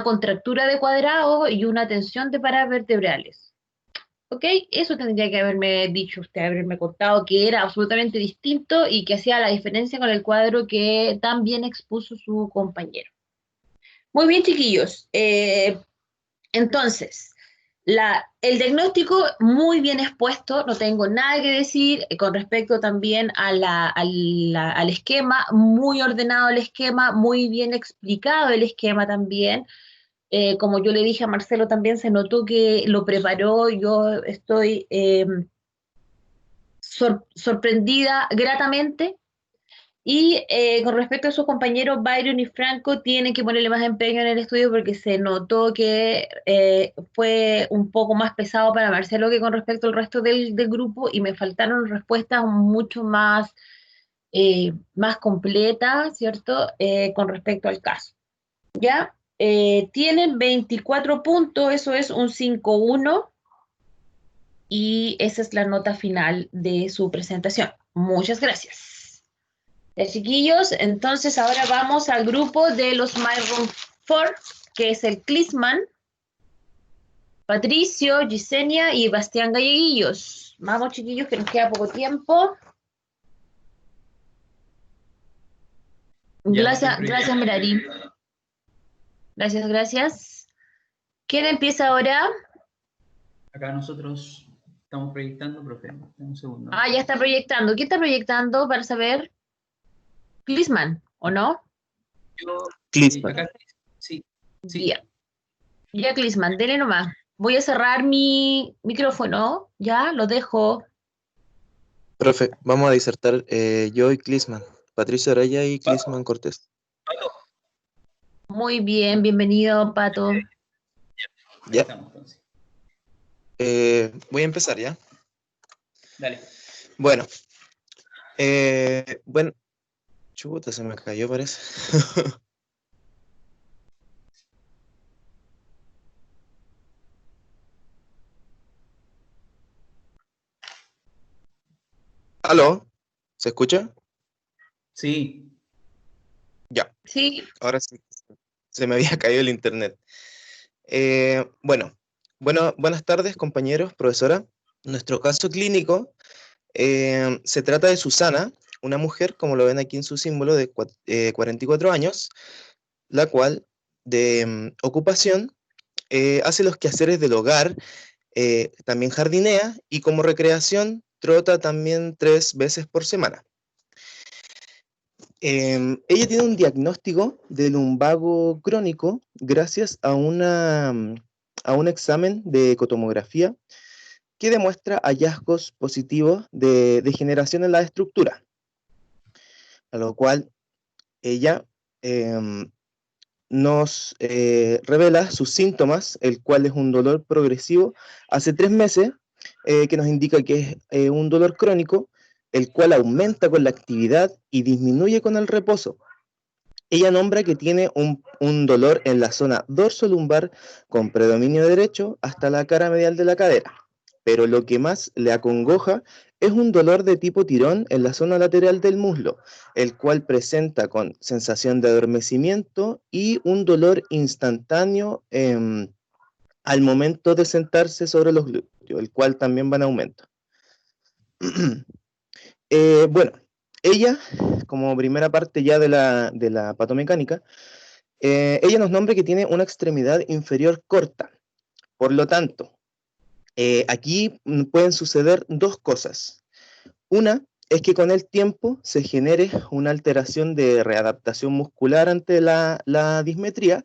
contractura de cuadrado y una tensión de paravertebrales. ¿Ok? Eso tendría que haberme dicho usted, haberme contado que era absolutamente distinto y que hacía la diferencia con el cuadro que tan bien expuso su compañero. Muy bien, chiquillos. Entonces, el diagnóstico muy bien expuesto, no tengo nada que decir con respecto también al esquema, muy ordenado el esquema, muy bien explicado el esquema también. Como yo le dije a Marcelo también, se notó que lo preparó, yo estoy sorprendida gratamente. Y con respecto a sus compañeros Byron y Franco, tienen que ponerle más empeño en el estudio porque se notó que fue un poco más pesado para Marcelo que con respecto al resto del grupo y me faltaron respuestas mucho más completas, ¿cierto? Con respecto al caso. ¿Ya? Tienen 24 puntos, eso es un 5-1 y esa es la nota final de su presentación. Muchas gracias. Chiquillos, entonces ahora vamos al grupo de los My Room 4, que es el Clisman, Patricio, Gisenia y Bastián Galleguillos. Vamos, chiquillos, que nos queda poco tiempo. Gracias, Merari. Gracias. ¿Quién empieza ahora? Acá nosotros estamos proyectando, profe. Un segundo. Ya está proyectando. ¿Quién está proyectando para saber? Clisman, ¿o no? Clisman. Acá, sí. Ya, Clisman, dele nomás. Voy a cerrar mi micrófono, ya, lo dejo. Profe, vamos a disertar yo y Clisman, Patricio Araya y Clisman Cortés. Muy bien, bienvenido, Pato. Ya. Voy a empezar, ¿ya? Dale. Bueno, Bueno, chuta, se me cayó, parece. ¿Aló? ¿Se escucha? Sí, Ya, Sí, ahora sí. Se me había caído el internet. Bueno, buenas tardes, compañeros, profesora. Nuestro caso clínico se trata de Susana, una mujer, como lo ven aquí en su símbolo, de 44 años, la cual, de ocupación, hace los quehaceres del hogar, también jardinea y como recreación trota también 3 veces por semana. Ella tiene un diagnóstico de lumbago crónico gracias a a un examen de ecotomografía que demuestra hallazgos positivos de degeneración en la estructura, a lo cual ella em, nos revela sus síntomas, el cual es un dolor progresivo hace 3 meses, que nos indica que es un dolor crónico, el cual aumenta con la actividad y disminuye con el reposo. Ella nombra que tiene un dolor en la zona dorsolumbar con predominio derecho hasta la cara medial de la cadera, pero lo que más le acongoja es un dolor de tipo tirón en la zona lateral del muslo, el cual presenta con sensación de adormecimiento y un dolor instantáneo al momento de sentarse sobre los glúteos, el cual también va en aumento. Bueno, ella, como primera parte ya de la patomecánica, ella nos nombra que tiene una extremidad inferior corta. Por lo tanto, aquí pueden suceder dos cosas. Una es que con el tiempo se genere una alteración de readaptación muscular ante la dismetría,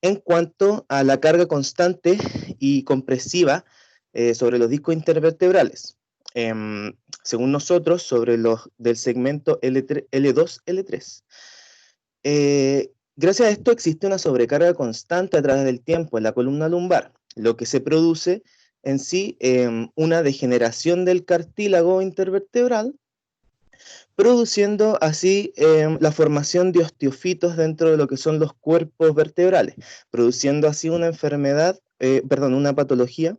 en cuanto a la carga constante y compresiva sobre los discos intervertebrales. Según nosotros, sobre los del segmento L2, L3. Gracias a esto existe una sobrecarga constante a través del tiempo en la columna lumbar, lo que se produce en sí una degeneración del cartílago intervertebral, produciendo así la formación de osteofitos dentro de lo que son los cuerpos vertebrales, produciendo así una enfermedad, una patología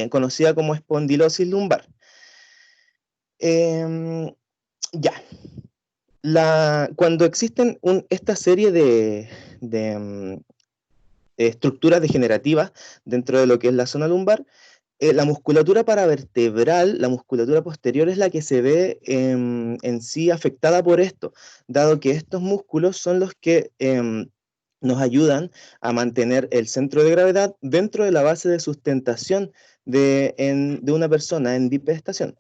conocida como espondilosis lumbar. Ya. Cuando existen esta serie de estructuras degenerativas dentro de lo que es la zona lumbar, la musculatura paravertebral, la musculatura posterior es la que se ve en sí afectada por esto, dado que estos músculos son los que nos ayudan a mantener el centro de gravedad dentro de la base de sustentación de una persona en bipedestación.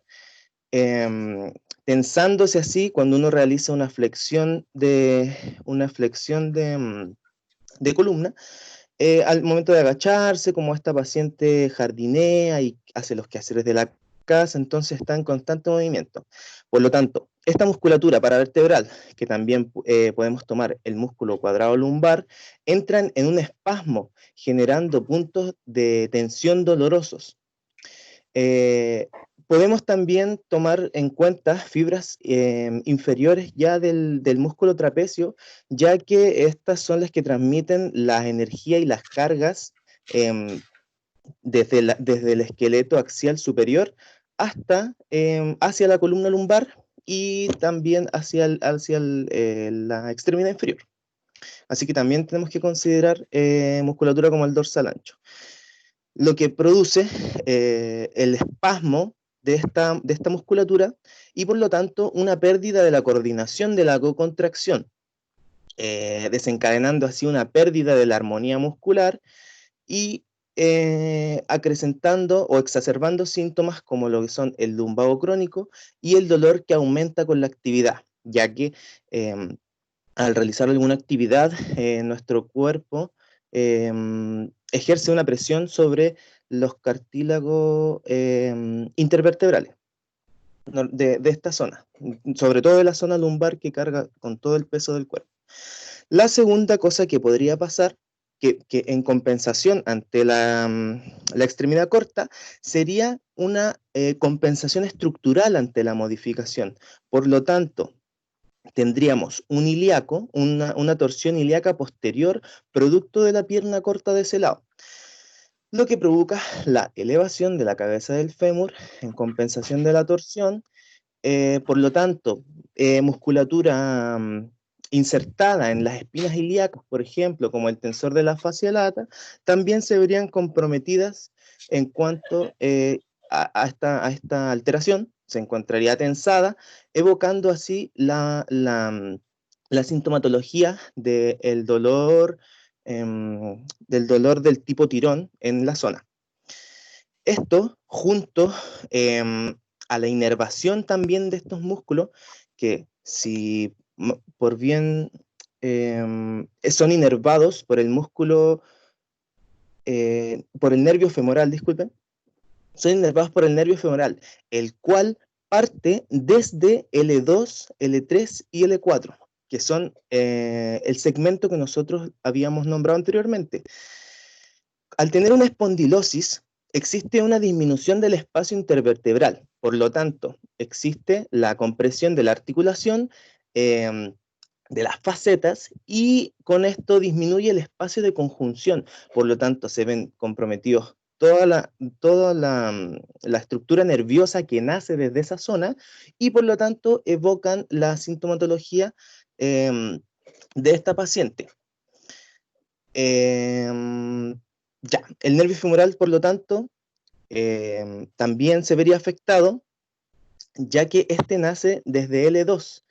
Tensándose así cuando uno realiza una flexión de columna, al momento de agacharse, como esta paciente jardinea y hace los quehaceres de la casa, entonces está en constante movimiento. Por lo tanto, esta musculatura paravertebral, que también podemos tomar el músculo cuadrado lumbar, entran en un espasmo, generando puntos de tensión dolorosos. Podemos también tomar en cuenta fibras inferiores ya del músculo trapecio, ya que estas son las que transmiten la energía y las cargas desde el esqueleto axial superior hasta hacia la columna lumbar y también hacia la extremidad inferior. Así que también tenemos que considerar musculatura como el dorsal ancho, lo que produce el espasmo de esta musculatura y por lo tanto una pérdida de la coordinación de la cocontracción, desencadenando así una pérdida de la armonía muscular y acrecentando o exacerbando síntomas como lo que son el lumbago crónico y el dolor que aumenta con la actividad, ya que al realizar alguna actividad nuestro cuerpo ejerce una presión sobre los cartílagos intervertebrales de esta zona, sobre todo de la zona lumbar que carga con todo el peso del cuerpo. La segunda cosa que podría pasar que en compensación ante la extremidad corta, sería una compensación estructural ante la modificación. Por lo tanto, tendríamos un ilíaco, una torsión ilíaca posterior, producto de la pierna corta de ese lado, lo que provoca la elevación de la cabeza del fémur en compensación de la torsión. Por lo tanto, musculatura insertada en las espinas ilíacas, por ejemplo, como el tensor de la fascia lata, también se verían comprometidas en cuanto a esta alteración. Se encontraría tensada, evocando así la sintomatología del dolor del tipo tirón en la zona. Esto junto a la inervación también de estos músculos, que si por bien son inervados por el músculo, por el nervio femoral, disculpen, son inervados por el nervio femoral, el cual parte desde L2, L3 y L4, que son el segmento que nosotros habíamos nombrado anteriormente. Al tener una espondilosis, existe una disminución del espacio intervertebral, por lo tanto, existe la compresión de la articulación, de las facetas, y con esto disminuye el espacio de conjunción, por lo tanto, se ven comprometidos toda la estructura nerviosa que nace desde esa zona, y por lo tanto evocan la sintomatología de esta paciente. Ya, el nervio femoral, por lo tanto, también se vería afectado, ya que este nace desde L2.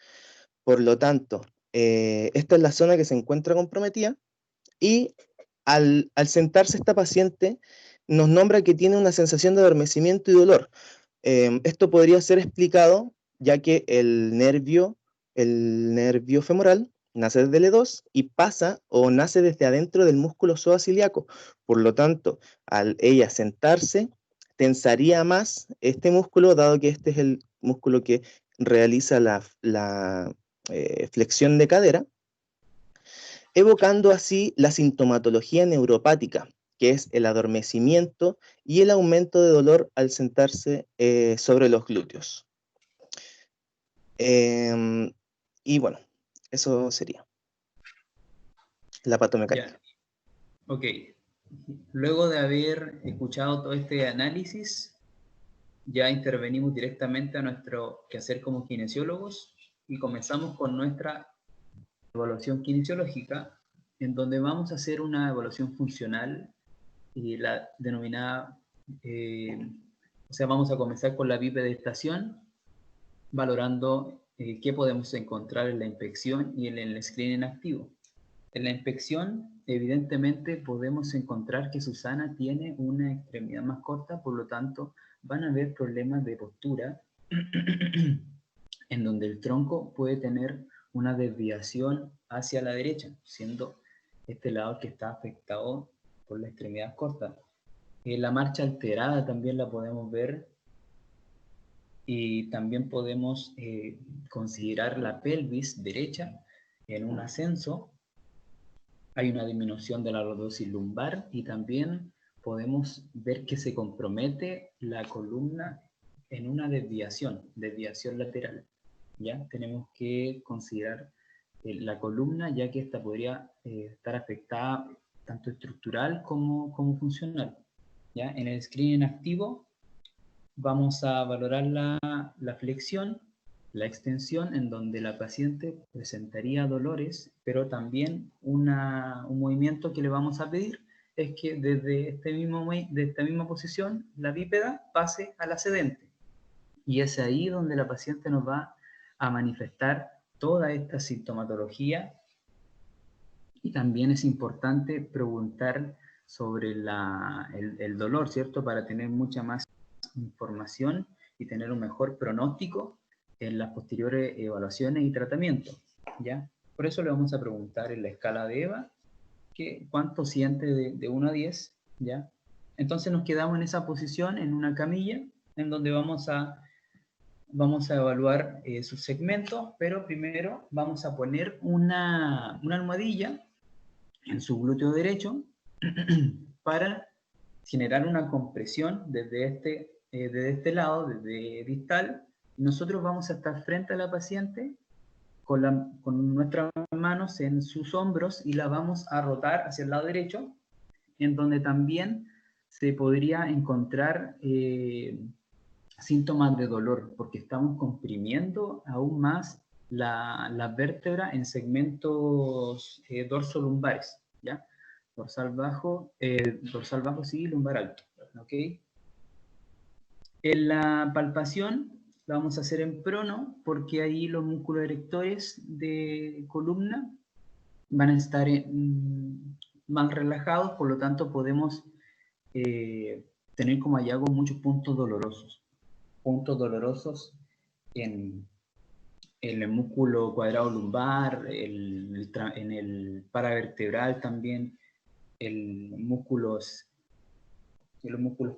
Por lo tanto, esta es la zona que se encuentra comprometida, y al sentarse esta paciente nos nombra que tiene una sensación de adormecimiento y dolor. Esto podría ser explicado ya que el nervio femoral nace desde L2 y pasa o nace desde adentro del músculo psoas-ilíaco. Por lo tanto, al ella sentarse, tensaría más este músculo, dado que este es el músculo que realiza la flexión de cadera, evocando así la sintomatología neuropática, que es el adormecimiento y el aumento de dolor al sentarse sobre los glúteos. Y bueno, eso sería la patomecánica. Ya. Ok. Luego de haber escuchado todo este análisis, ya intervenimos directamente a nuestro quehacer como kinesiólogos y comenzamos con nuestra evaluación kinesiológica, en donde vamos a hacer una evaluación funcional y la denominada, o sea, vamos a comenzar con la bipedestación, valorando qué podemos encontrar en la inspección y en el screening activo. En la inspección, evidentemente, podemos encontrar que Susana tiene una extremidad más corta, por lo tanto, van a haber problemas de postura, en donde el tronco puede tener una desviación hacia la derecha, siendo este lado que está afectado por la extremidad corta. La marcha alterada también la podemos ver, y también podemos considerar la pelvis derecha en un ascenso. Hay una disminución de la lordosis lumbar, y también podemos ver que se compromete la columna en una desviación lateral. ¿Ya? Tenemos que considerar la columna, ya que esta podría estar afectada tanto estructural como funcional. ¿Ya? En el screening activo vamos a valorar la flexión, la extensión, en donde la paciente presentaría dolores, pero también un movimiento que le vamos a pedir es que desde esta misma posición la bípeda pase a la sedente. Y es ahí donde la paciente nos va a manifestar toda esta sintomatología. Y también es importante preguntar sobre el dolor, ¿cierto? Para tener mucha más información y tener un mejor pronóstico en las posteriores evaluaciones y tratamientos, ¿ya? Por eso le vamos a preguntar en la escala de EVA cuánto siente de 1 a 10, ¿ya? Entonces nos quedamos en esa posición, en una camilla, en donde vamos a evaluar sus segmentos, pero primero vamos a poner una almohadilla en su glúteo derecho para generar una compresión desde este lado, desde distal. Nosotros vamos a estar frente a la paciente con nuestras manos en sus hombros y la vamos a rotar hacia el lado derecho, en donde también se podría encontrar síntomas de dolor, porque estamos comprimiendo aún más la vértebra en segmentos dorsolumbares, ¿ya? Dorsal bajo, sí, lumbar alto, ¿ok? En la palpación la vamos a hacer en prono, porque ahí los músculos erectores de columna van a estar más relajados, por lo tanto podemos tener como hallazgo muchos puntos dolorosos en el músculo cuadrado lumbar, en el paravertebral también, los músculos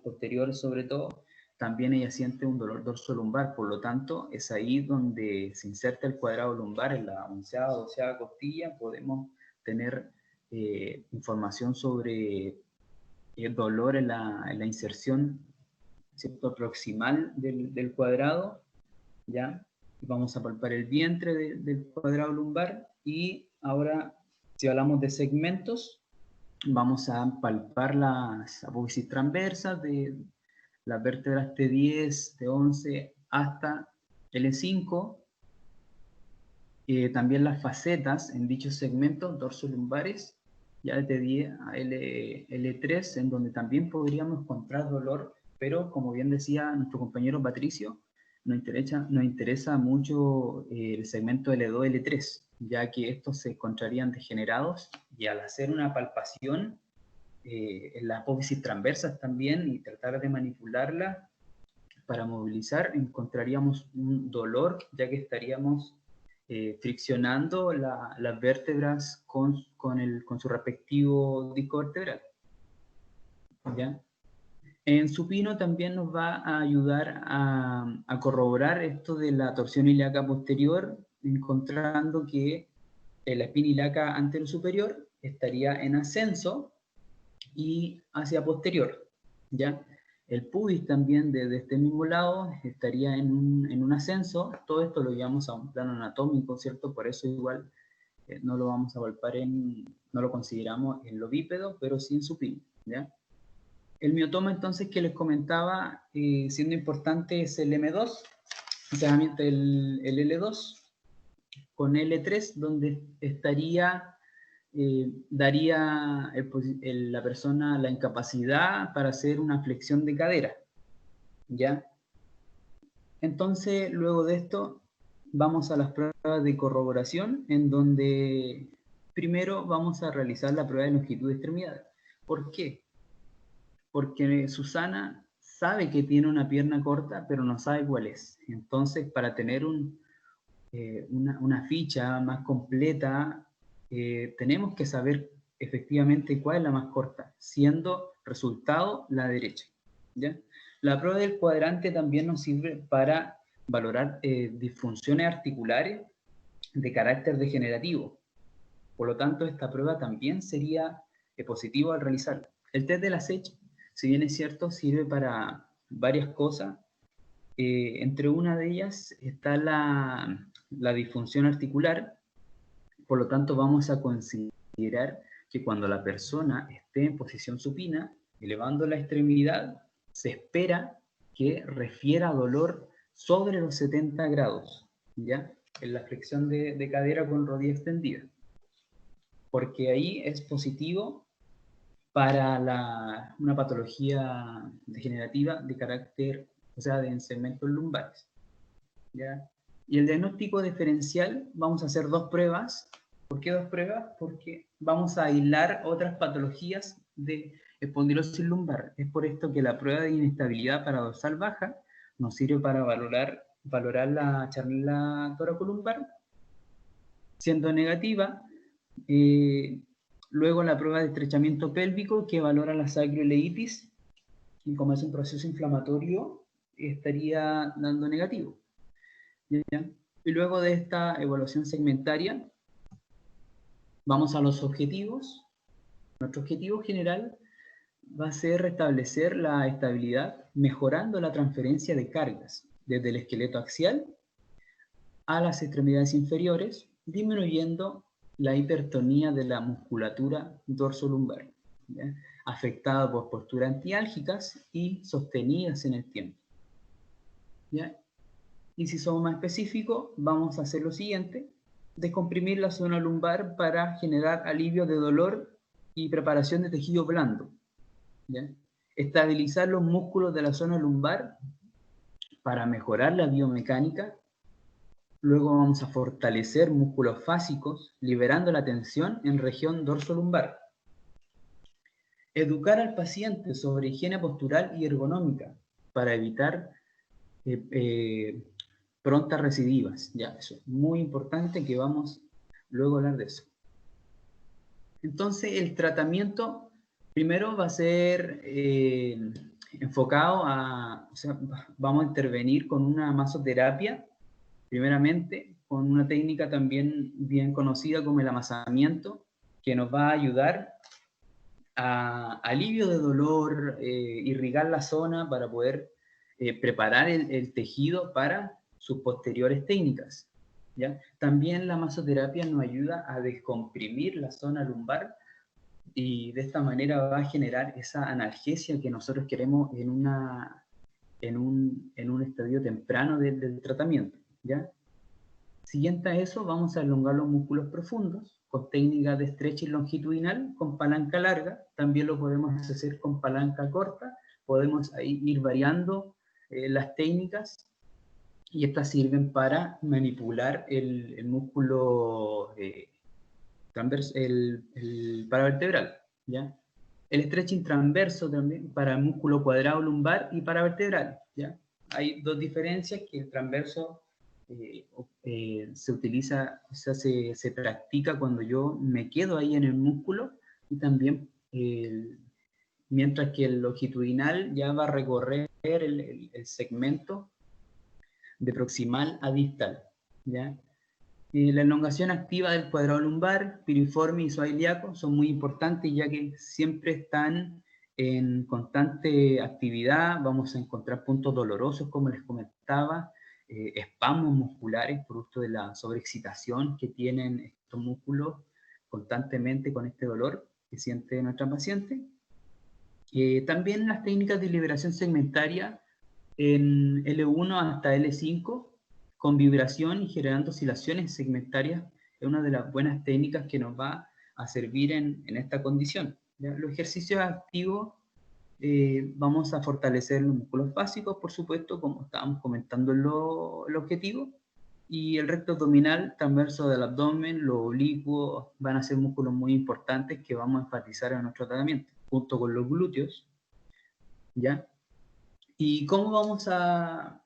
posteriores sobre todo. También ella siente un dolor dorsolumbar, por lo tanto es ahí donde se inserta el cuadrado lumbar, en la 11ª o 12ª costilla. Podemos tener información sobre el dolor en la inserción, ¿cierto?, proximal del cuadrado, ¿ya? Vamos a palpar el vientre del cuadrado lumbar, y ahora, si hablamos de segmentos, vamos a palpar las apófisis transversas de las vértebras T10, T11 hasta L5, también las facetas en dichos segmentos dorsolumbares, ya de T10 a L3, en donde también podríamos encontrar dolor, pero como bien decía nuestro compañero Patricio, nos interesa mucho el segmento L2, L3, ya que estos se encontrarían degenerados, y al hacer una palpación en las apófisis transversas también y tratar de manipularla para movilizar, encontraríamos un dolor, ya que estaríamos friccionando las vértebras con su respectivo disco vertebral, ¿ya? En supino también nos va a ayudar a corroborar esto de la torsión ilíaca posterior, encontrando que la espina ilíaca anterosuperior estaría en ascenso y hacia posterior, ¿ya? El pubis también desde este mismo lado estaría en un ascenso. Todo esto lo llevamos a un plano anatómico, ¿cierto? Por eso igual no lo vamos a palpar no lo consideramos en lo bípedo, pero sí en supino, ¿ya? El miotoma entonces que les comentaba, siendo importante, es el M2, o sea, el L2 con L3, donde daría la persona la incapacidad para hacer una flexión de cadera, ¿ya? Entonces, luego de esto, vamos a las pruebas de corroboración, en donde primero vamos a realizar la prueba de longitud de extremidades. ¿Por qué? Porque Susana sabe que tiene una pierna corta, pero no sabe cuál es. Entonces, para tener una ficha más completa, tenemos que saber efectivamente cuál es la más corta, siendo resultado la derecha, ¿ya? La prueba del cuadrante también nos sirve para valorar disfunciones articulares de carácter degenerativo. Por lo tanto, esta prueba también sería positiva al realizarla. El test de la Sech, si bien es cierto, sirve para varias cosas. Entre una de ellas está la disfunción articular. Por lo tanto, vamos a considerar que cuando la persona esté en posición supina, elevando la extremidad, se espera que refiera dolor sobre los 70 grados, ¿ya? En la flexión de cadera con rodilla extendida. Porque ahí es positivo para una patología degenerativa de carácter, o sea, de segmentos lumbares, ¿ya? Y el diagnóstico diferencial, vamos a hacer dos pruebas. ¿Por qué dos pruebas? Porque vamos a aislar otras patologías de espondilosis lumbar. Es por esto que la prueba de inestabilidad para dorsal baja nos sirve para valorar la charnela toracolumbar, siendo negativa. Luego la prueba de estrechamiento pélvico, que valora la sacroileitis, y como es un proceso inflamatorio, estaría dando negativo, ¿ya? Y luego de esta evaluación segmentaria, vamos a los objetivos, Nuestro objetivo general va a ser restablecer la estabilidad, mejorando la transferencia de cargas desde el esqueleto axial a las extremidades inferiores, disminuyendo la hipertonía de la musculatura dorsolumbar, ¿ya? Afectada por posturas antiálgicas y sostenidas en el tiempo, ¿ya? Y si somos más específicos, vamos a hacer lo siguiente: descomprimir la zona lumbar para generar alivio de dolor y preparación de tejido blando, ¿ya? Estabilizar los músculos de la zona lumbar para mejorar la biomecánica. Luego vamos a fortalecer músculos fásicos, liberando la tensión en región dorsolumbar. Educar al paciente sobre higiene postural y ergonómica para evitar prontas recidivas. Ya, eso es muy importante, que vamos luego a hablar de eso. Entonces, el tratamiento primero va a ser enfocado a, o sea, vamos a intervenir con una masoterapia, primeramente, con una técnica también bien conocida como el amasamiento, que nos va a ayudar a alivio de dolor, irrigar la zona para poder preparar el tejido para sus posteriores técnicas, ¿ya? También la masoterapia nos ayuda a descomprimir la zona lumbar y de esta manera va a generar esa analgesia que nosotros queremos en un estadio temprano del tratamiento, ¿ya? Siguiente a eso, vamos a elongar los músculos profundos con técnicas de stretching longitudinal con palanca larga. También lo podemos hacer con palanca corta. Podemos ahí ir variando las técnicas, y estas sirven para manipular el músculo transverso, el paravertebral, ¿ya? El stretching transverso también para el músculo cuadrado lumbar y paravertebral, ¿ya? Hay dos diferencias: que el transverso se utiliza, o sea, se practica cuando yo me quedo ahí en el músculo, y también mientras que el longitudinal ya va a recorrer el segmento de proximal a distal, ¿ya? La elongación activa del cuadrado lumbar, piriforme y isoiliaco son muy importantes, ya que siempre están en constante actividad. Vamos a encontrar puntos dolorosos, como les comentaba, espasmos musculares producto de la sobreexcitación que tienen estos músculos constantemente con este dolor que siente nuestra paciente. También las técnicas de liberación segmentaria en L1 hasta L5, con vibración y generando oscilaciones segmentarias, es una de las buenas técnicas que nos va a servir en esta condición, ¿ya? Los ejercicios activos, vamos a fortalecer los músculos básicos, por supuesto, como estábamos comentando el objetivo, y el recto abdominal, transverso del abdomen, los oblicuos, van a ser músculos muy importantes que vamos a enfatizar en nuestro tratamiento, junto con los glúteos, ¿ya? ¿Y cómo vamos a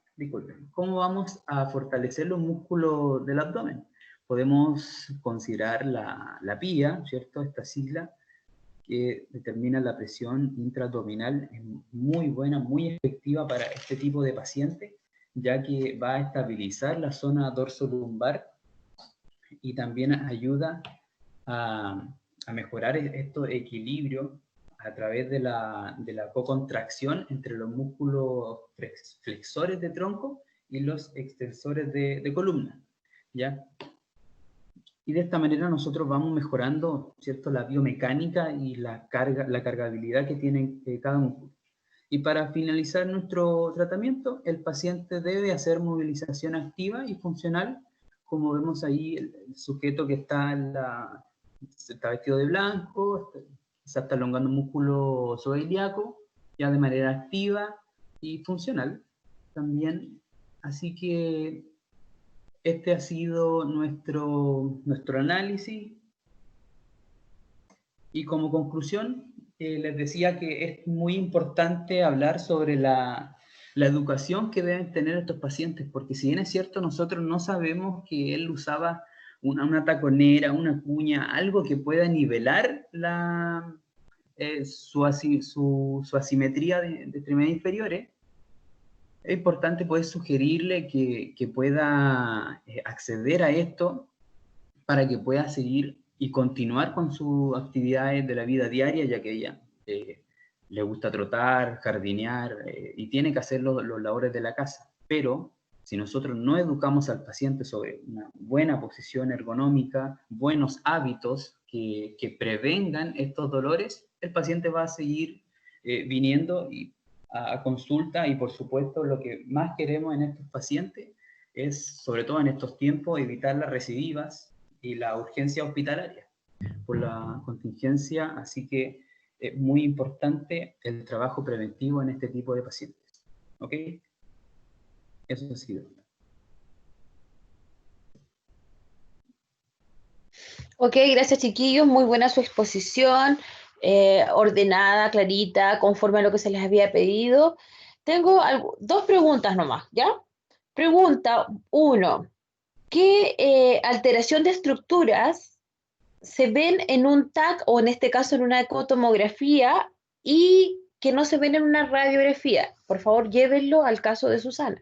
fortalecer los músculos del abdomen? Podemos considerar la PIA, ¿cierto? Esta sigla que determina la presión intraabdominal, es muy buena, muy efectiva para este tipo de paciente, ya que va a estabilizar la zona dorsolumbar y también ayuda a mejorar estos equilibrios a través de la cocontracción entre los músculos flexores de tronco y los extensores de columna, ¿ya? Y de esta manera nosotros vamos mejorando, ¿cierto?, la biomecánica y la cargabilidad que tiene cada músculo. Y para finalizar nuestro tratamiento, el paciente debe hacer movilización activa y funcional, como vemos ahí el sujeto que está vestido de blanco, se está elongando un músculo isoiliaco, ya de manera activa y funcional también. Así que este ha sido nuestro análisis. Y como conclusión, les decía que es muy importante hablar sobre la educación que deben tener estos pacientes, porque si bien es cierto, nosotros no sabemos que él usaba una taconera, una cuña, algo que pueda nivelar su asimetría de extremidades inferiores, es importante poder sugerirle que pueda acceder a esto para que pueda seguir y continuar con sus actividades de la vida diaria, ya que ella le gusta trotar, jardinear y tiene que hacer los labores de la casa. Pero si nosotros no educamos al paciente sobre una buena posición ergonómica, buenos hábitos que prevengan estos dolores, el paciente va a seguir viniendo a consulta, y por supuesto lo que más queremos en estos pacientes es, sobre todo en estos tiempos, evitar las recidivas y la urgencia hospitalaria por la contingencia, así que es muy importante el trabajo preventivo en este tipo de pacientes. ¿Ok? Eso ha sido. Ok, gracias chiquillos, muy buena su exposición, ordenada, clarita, conforme a lo que se les había pedido. Tengo dos preguntas nomás, ¿ya? Pregunta 1, ¿qué alteración de estructuras se ven en un TAC o en este caso en una ecotomografía y que no se ven en una radiografía? Por favor, llévenlo al caso de Susana.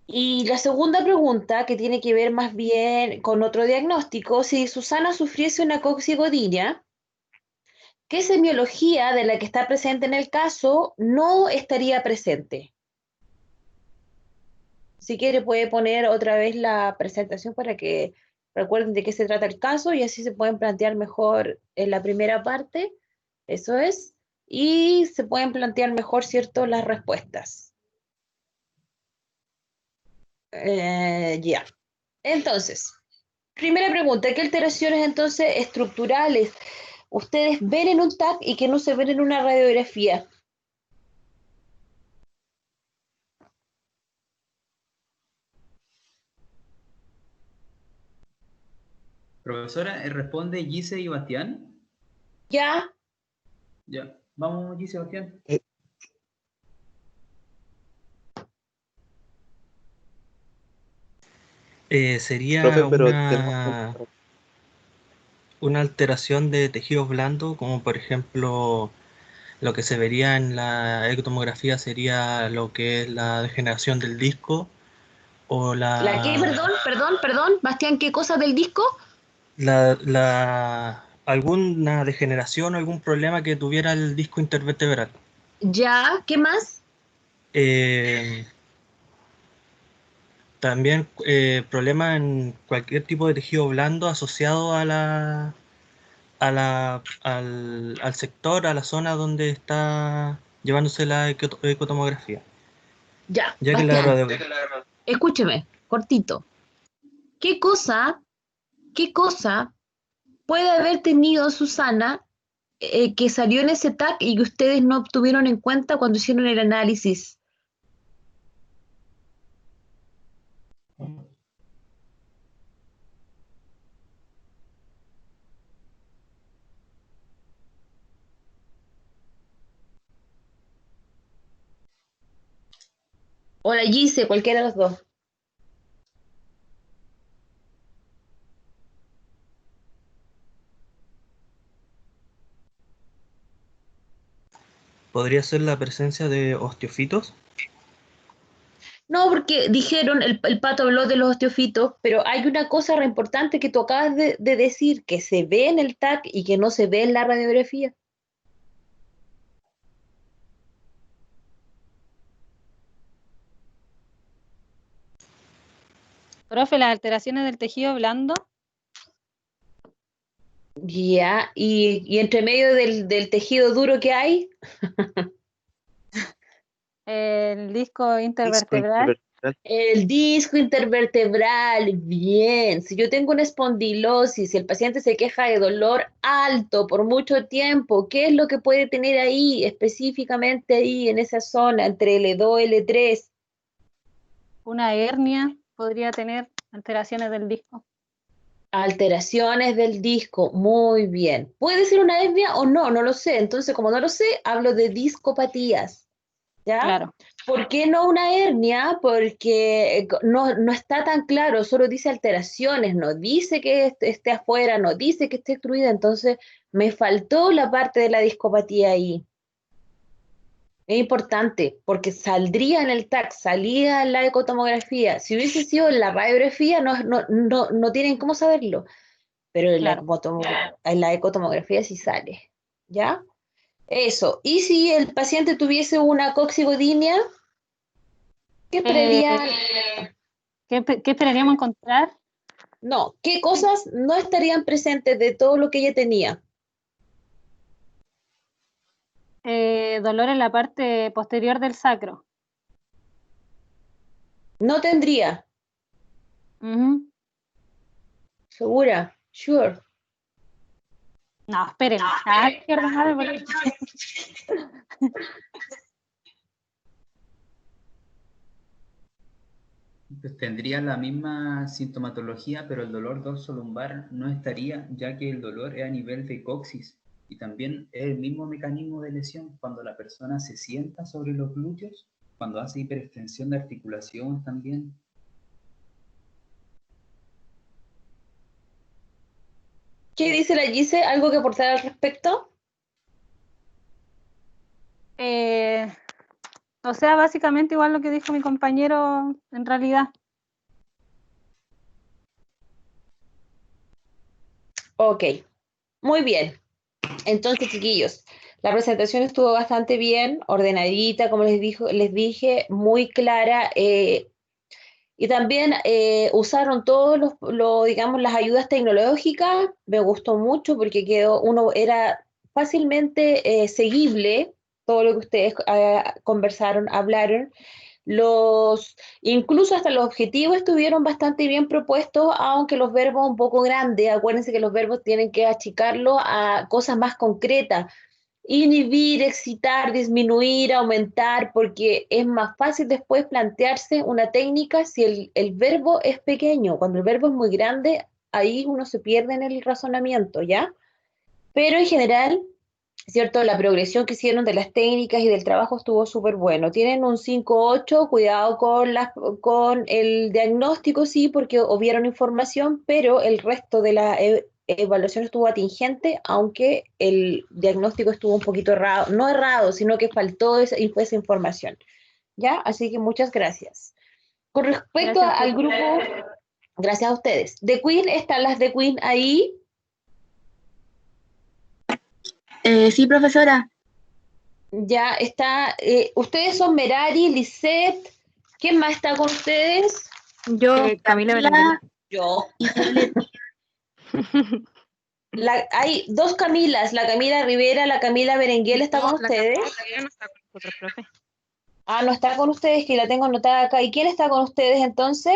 Y la segunda pregunta, que tiene que ver más bien con otro diagnóstico: si Susana sufriese una coxigodina, ¿qué semiología de la que está presente en el caso no estaría presente? Si quiere puede poner otra vez la presentación para que recuerden de qué se trata el caso y así se pueden plantear mejor en la primera parte, eso es, y se pueden plantear mejor, ¿cierto?, las respuestas. Ya. Entonces, primera pregunta, ¿qué alteraciones entonces estructurales ustedes ven en un TAC y que no se ven en una radiografía? Profesora, responde Gise y Bastián. ¿Ya? Ya, vamos Gise y Bastián. Sería Profe, pero una alteración de tejidos blandos, como por ejemplo lo que se vería en la ectomografía sería lo que es la degeneración del disco o ¿La qué? Perdón, Bastián, ¿qué cosa del disco? alguna degeneración o algún problema que tuviera el disco intervertebral. Ya, ¿qué más? Eh, También problemas en cualquier tipo de tejido blando asociado al sector, a la zona donde está llevándose la ecotomografía. Ya, Ya que Bastián, escúcheme, cortito. ¿Qué cosa puede haber tenido Susana que salió en ese TAC y que ustedes no tuvieron en cuenta cuando hicieron el análisis? O la Gise, cualquiera de los dos. ¿Podría ser la presencia de osteofitos? No, porque dijeron, el pato habló de los osteofitos, pero hay una cosa re importante que tú acabas de decir, que se ve en el TAC y que no se ve en la radiografía. Profe, las alteraciones del tejido blando. Ya, y entre medio del tejido duro que hay, El disco intervertebral. el disco intervertebral, bien. Si yo tengo una espondilosis y el paciente se queja de dolor alto por mucho tiempo, ¿qué es lo que puede tener ahí, específicamente ahí en esa zona, entre L2 y L3? Una hernia podría tener alteraciones del disco. Alteraciones del disco, muy bien. Puede ser una hernia o no, no lo sé. Entonces, como no lo sé, hablo de discopatías. ¿Ya? Claro. ¿Por qué no una hernia? Porque no está tan claro, solo dice alteraciones, no dice que esté afuera, no dice que esté extruida, entonces me faltó la parte de la discopatía ahí. Es importante, porque saldría en el TAC, salía en la ecotomografía. Si hubiese sido en la radiografía, no tienen cómo saberlo, pero en Claro. en la ecotomografía sí sale, ¿ya? Eso. Y si el paciente tuviese una coxigodinea, ¿qué esperaría? ¿Qué esperaríamos encontrar? No, ¿qué cosas no estarían presentes de todo lo que ella tenía? Dolor en la parte posterior del sacro. No tendría. Ujú. ¿Segura? Sure. No, esperen. Hay que ordenar porque... Pues tendría la misma sintomatología, pero el dolor dorsolumbar no estaría, ya que el dolor es a nivel de coxis y también es el mismo mecanismo de lesión cuando la persona se sienta sobre los glúteos, cuando hace hiperextensión de articulación también. ¿Qué dice la Gise? ¿Algo que aportar al respecto? O sea, básicamente igual lo que dijo mi compañero en realidad. Ok, muy bien. Entonces, chiquillos, la presentación estuvo bastante bien, ordenadita, como les dije, muy clara. Y también usaron todos digamos, las ayudas tecnológicas. Me gustó mucho porque era fácilmente seguible todo lo que ustedes conversaron, hablaron. Incluso hasta los objetivos estuvieron bastante bien propuestos, aunque los verbos un poco grandes. Acuérdense que los verbos tienen que achicarlo a cosas más concretas. Inhibir, excitar, disminuir, aumentar, porque es más fácil después plantearse una técnica si el verbo es pequeño. Cuando el verbo es muy grande, ahí uno se pierde en el razonamiento, ¿ya? Pero en general, ¿cierto? La progresión que hicieron de las técnicas y del trabajo estuvo súper bueno. Tienen un 5-8, cuidado con el diagnóstico, sí, porque obvieron información, pero el resto de la evaluación estuvo atingente, aunque el diagnóstico estuvo un poquito errado, no errado, sino que faltó esa información. ¿Ya? Así que muchas gracias. Con respecto Gracias, al grupo, gracias a ustedes. De Queen, ¿están las de Queen ahí? Sí, profesora. Ya está. Ustedes son Merari, Lisette. ¿Quién más está con ustedes? Yo, Camila Berenguela. Yo. y Violeta. Hay dos Camilas, la Camila Rivera, la Camila Berenguela, ¿está con ustedes? Camila no está con nosotros, profe. Ah, no está con ustedes, que la tengo anotada acá. ¿Y quién está con ustedes entonces?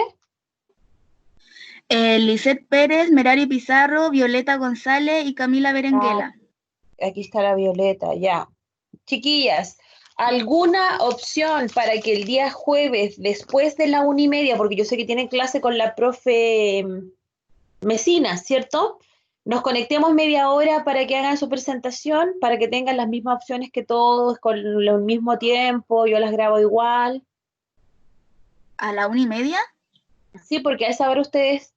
Lisette Pérez, Merari Pizarro, Violeta González y Camila Berenguela. Aquí está la Violeta, ya. Chiquillas, ¿alguna opción para que el día jueves, después de la 1:30, porque yo sé que tienen clase con la profe Mesina, ¿cierto? Nos conectemos media hora para que hagan su presentación, para que tengan las mismas opciones que todos, con el mismo tiempo, yo las grabo igual. ¿A la 1:30? Sí, porque a esa hora ustedes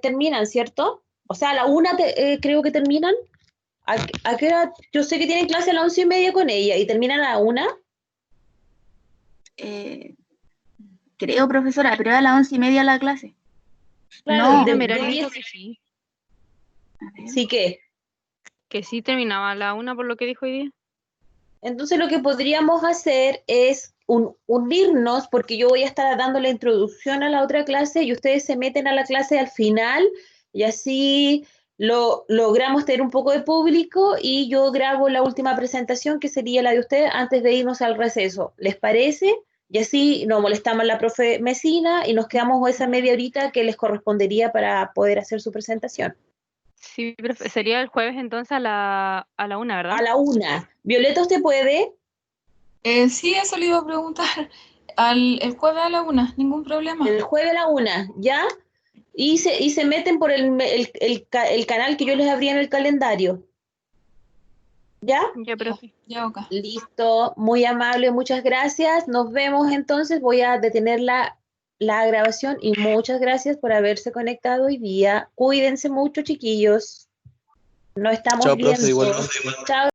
terminan, ¿cierto? O sea, a la 1 creo que terminan. ¿A qué hora? Yo sé que tienen clase a las 11:30 con ella y terminan a la 1. Creo, profesora, pero a las 11:30 la clase. Claro, No, Merari dijo que sí. Sí que. Que sí terminaba a la 1 por lo que dijo hoy día. Entonces lo que podríamos hacer es unirnos, porque yo voy a estar dando la introducción a la otra clase y ustedes se meten a la clase al final y así logramos tener un poco de público y yo grabo la última presentación que sería la de ustedes antes de irnos al receso. ¿Les parece? Y así no molestamos a la profe Mesina y nos quedamos esa media horita que les correspondería para poder hacer su presentación. Sí, profe, sería el jueves entonces a la 1, ¿verdad? A la 1. Violeta, ¿usted puede? Sí, eso le iba a preguntar. El jueves a la 1, ningún problema. El jueves a la 1, ¿ya? Y se meten por el canal que yo les abrí en el calendario. ¿Ya? Ya, profe. Ya, ok. Listo, muy amable, muchas gracias. Nos vemos entonces. Voy a detener la grabación y muchas gracias por haberse conectado hoy día. Cuídense mucho, chiquillos. Nos estamos Chao, profe, viendo. igualmente. Chao.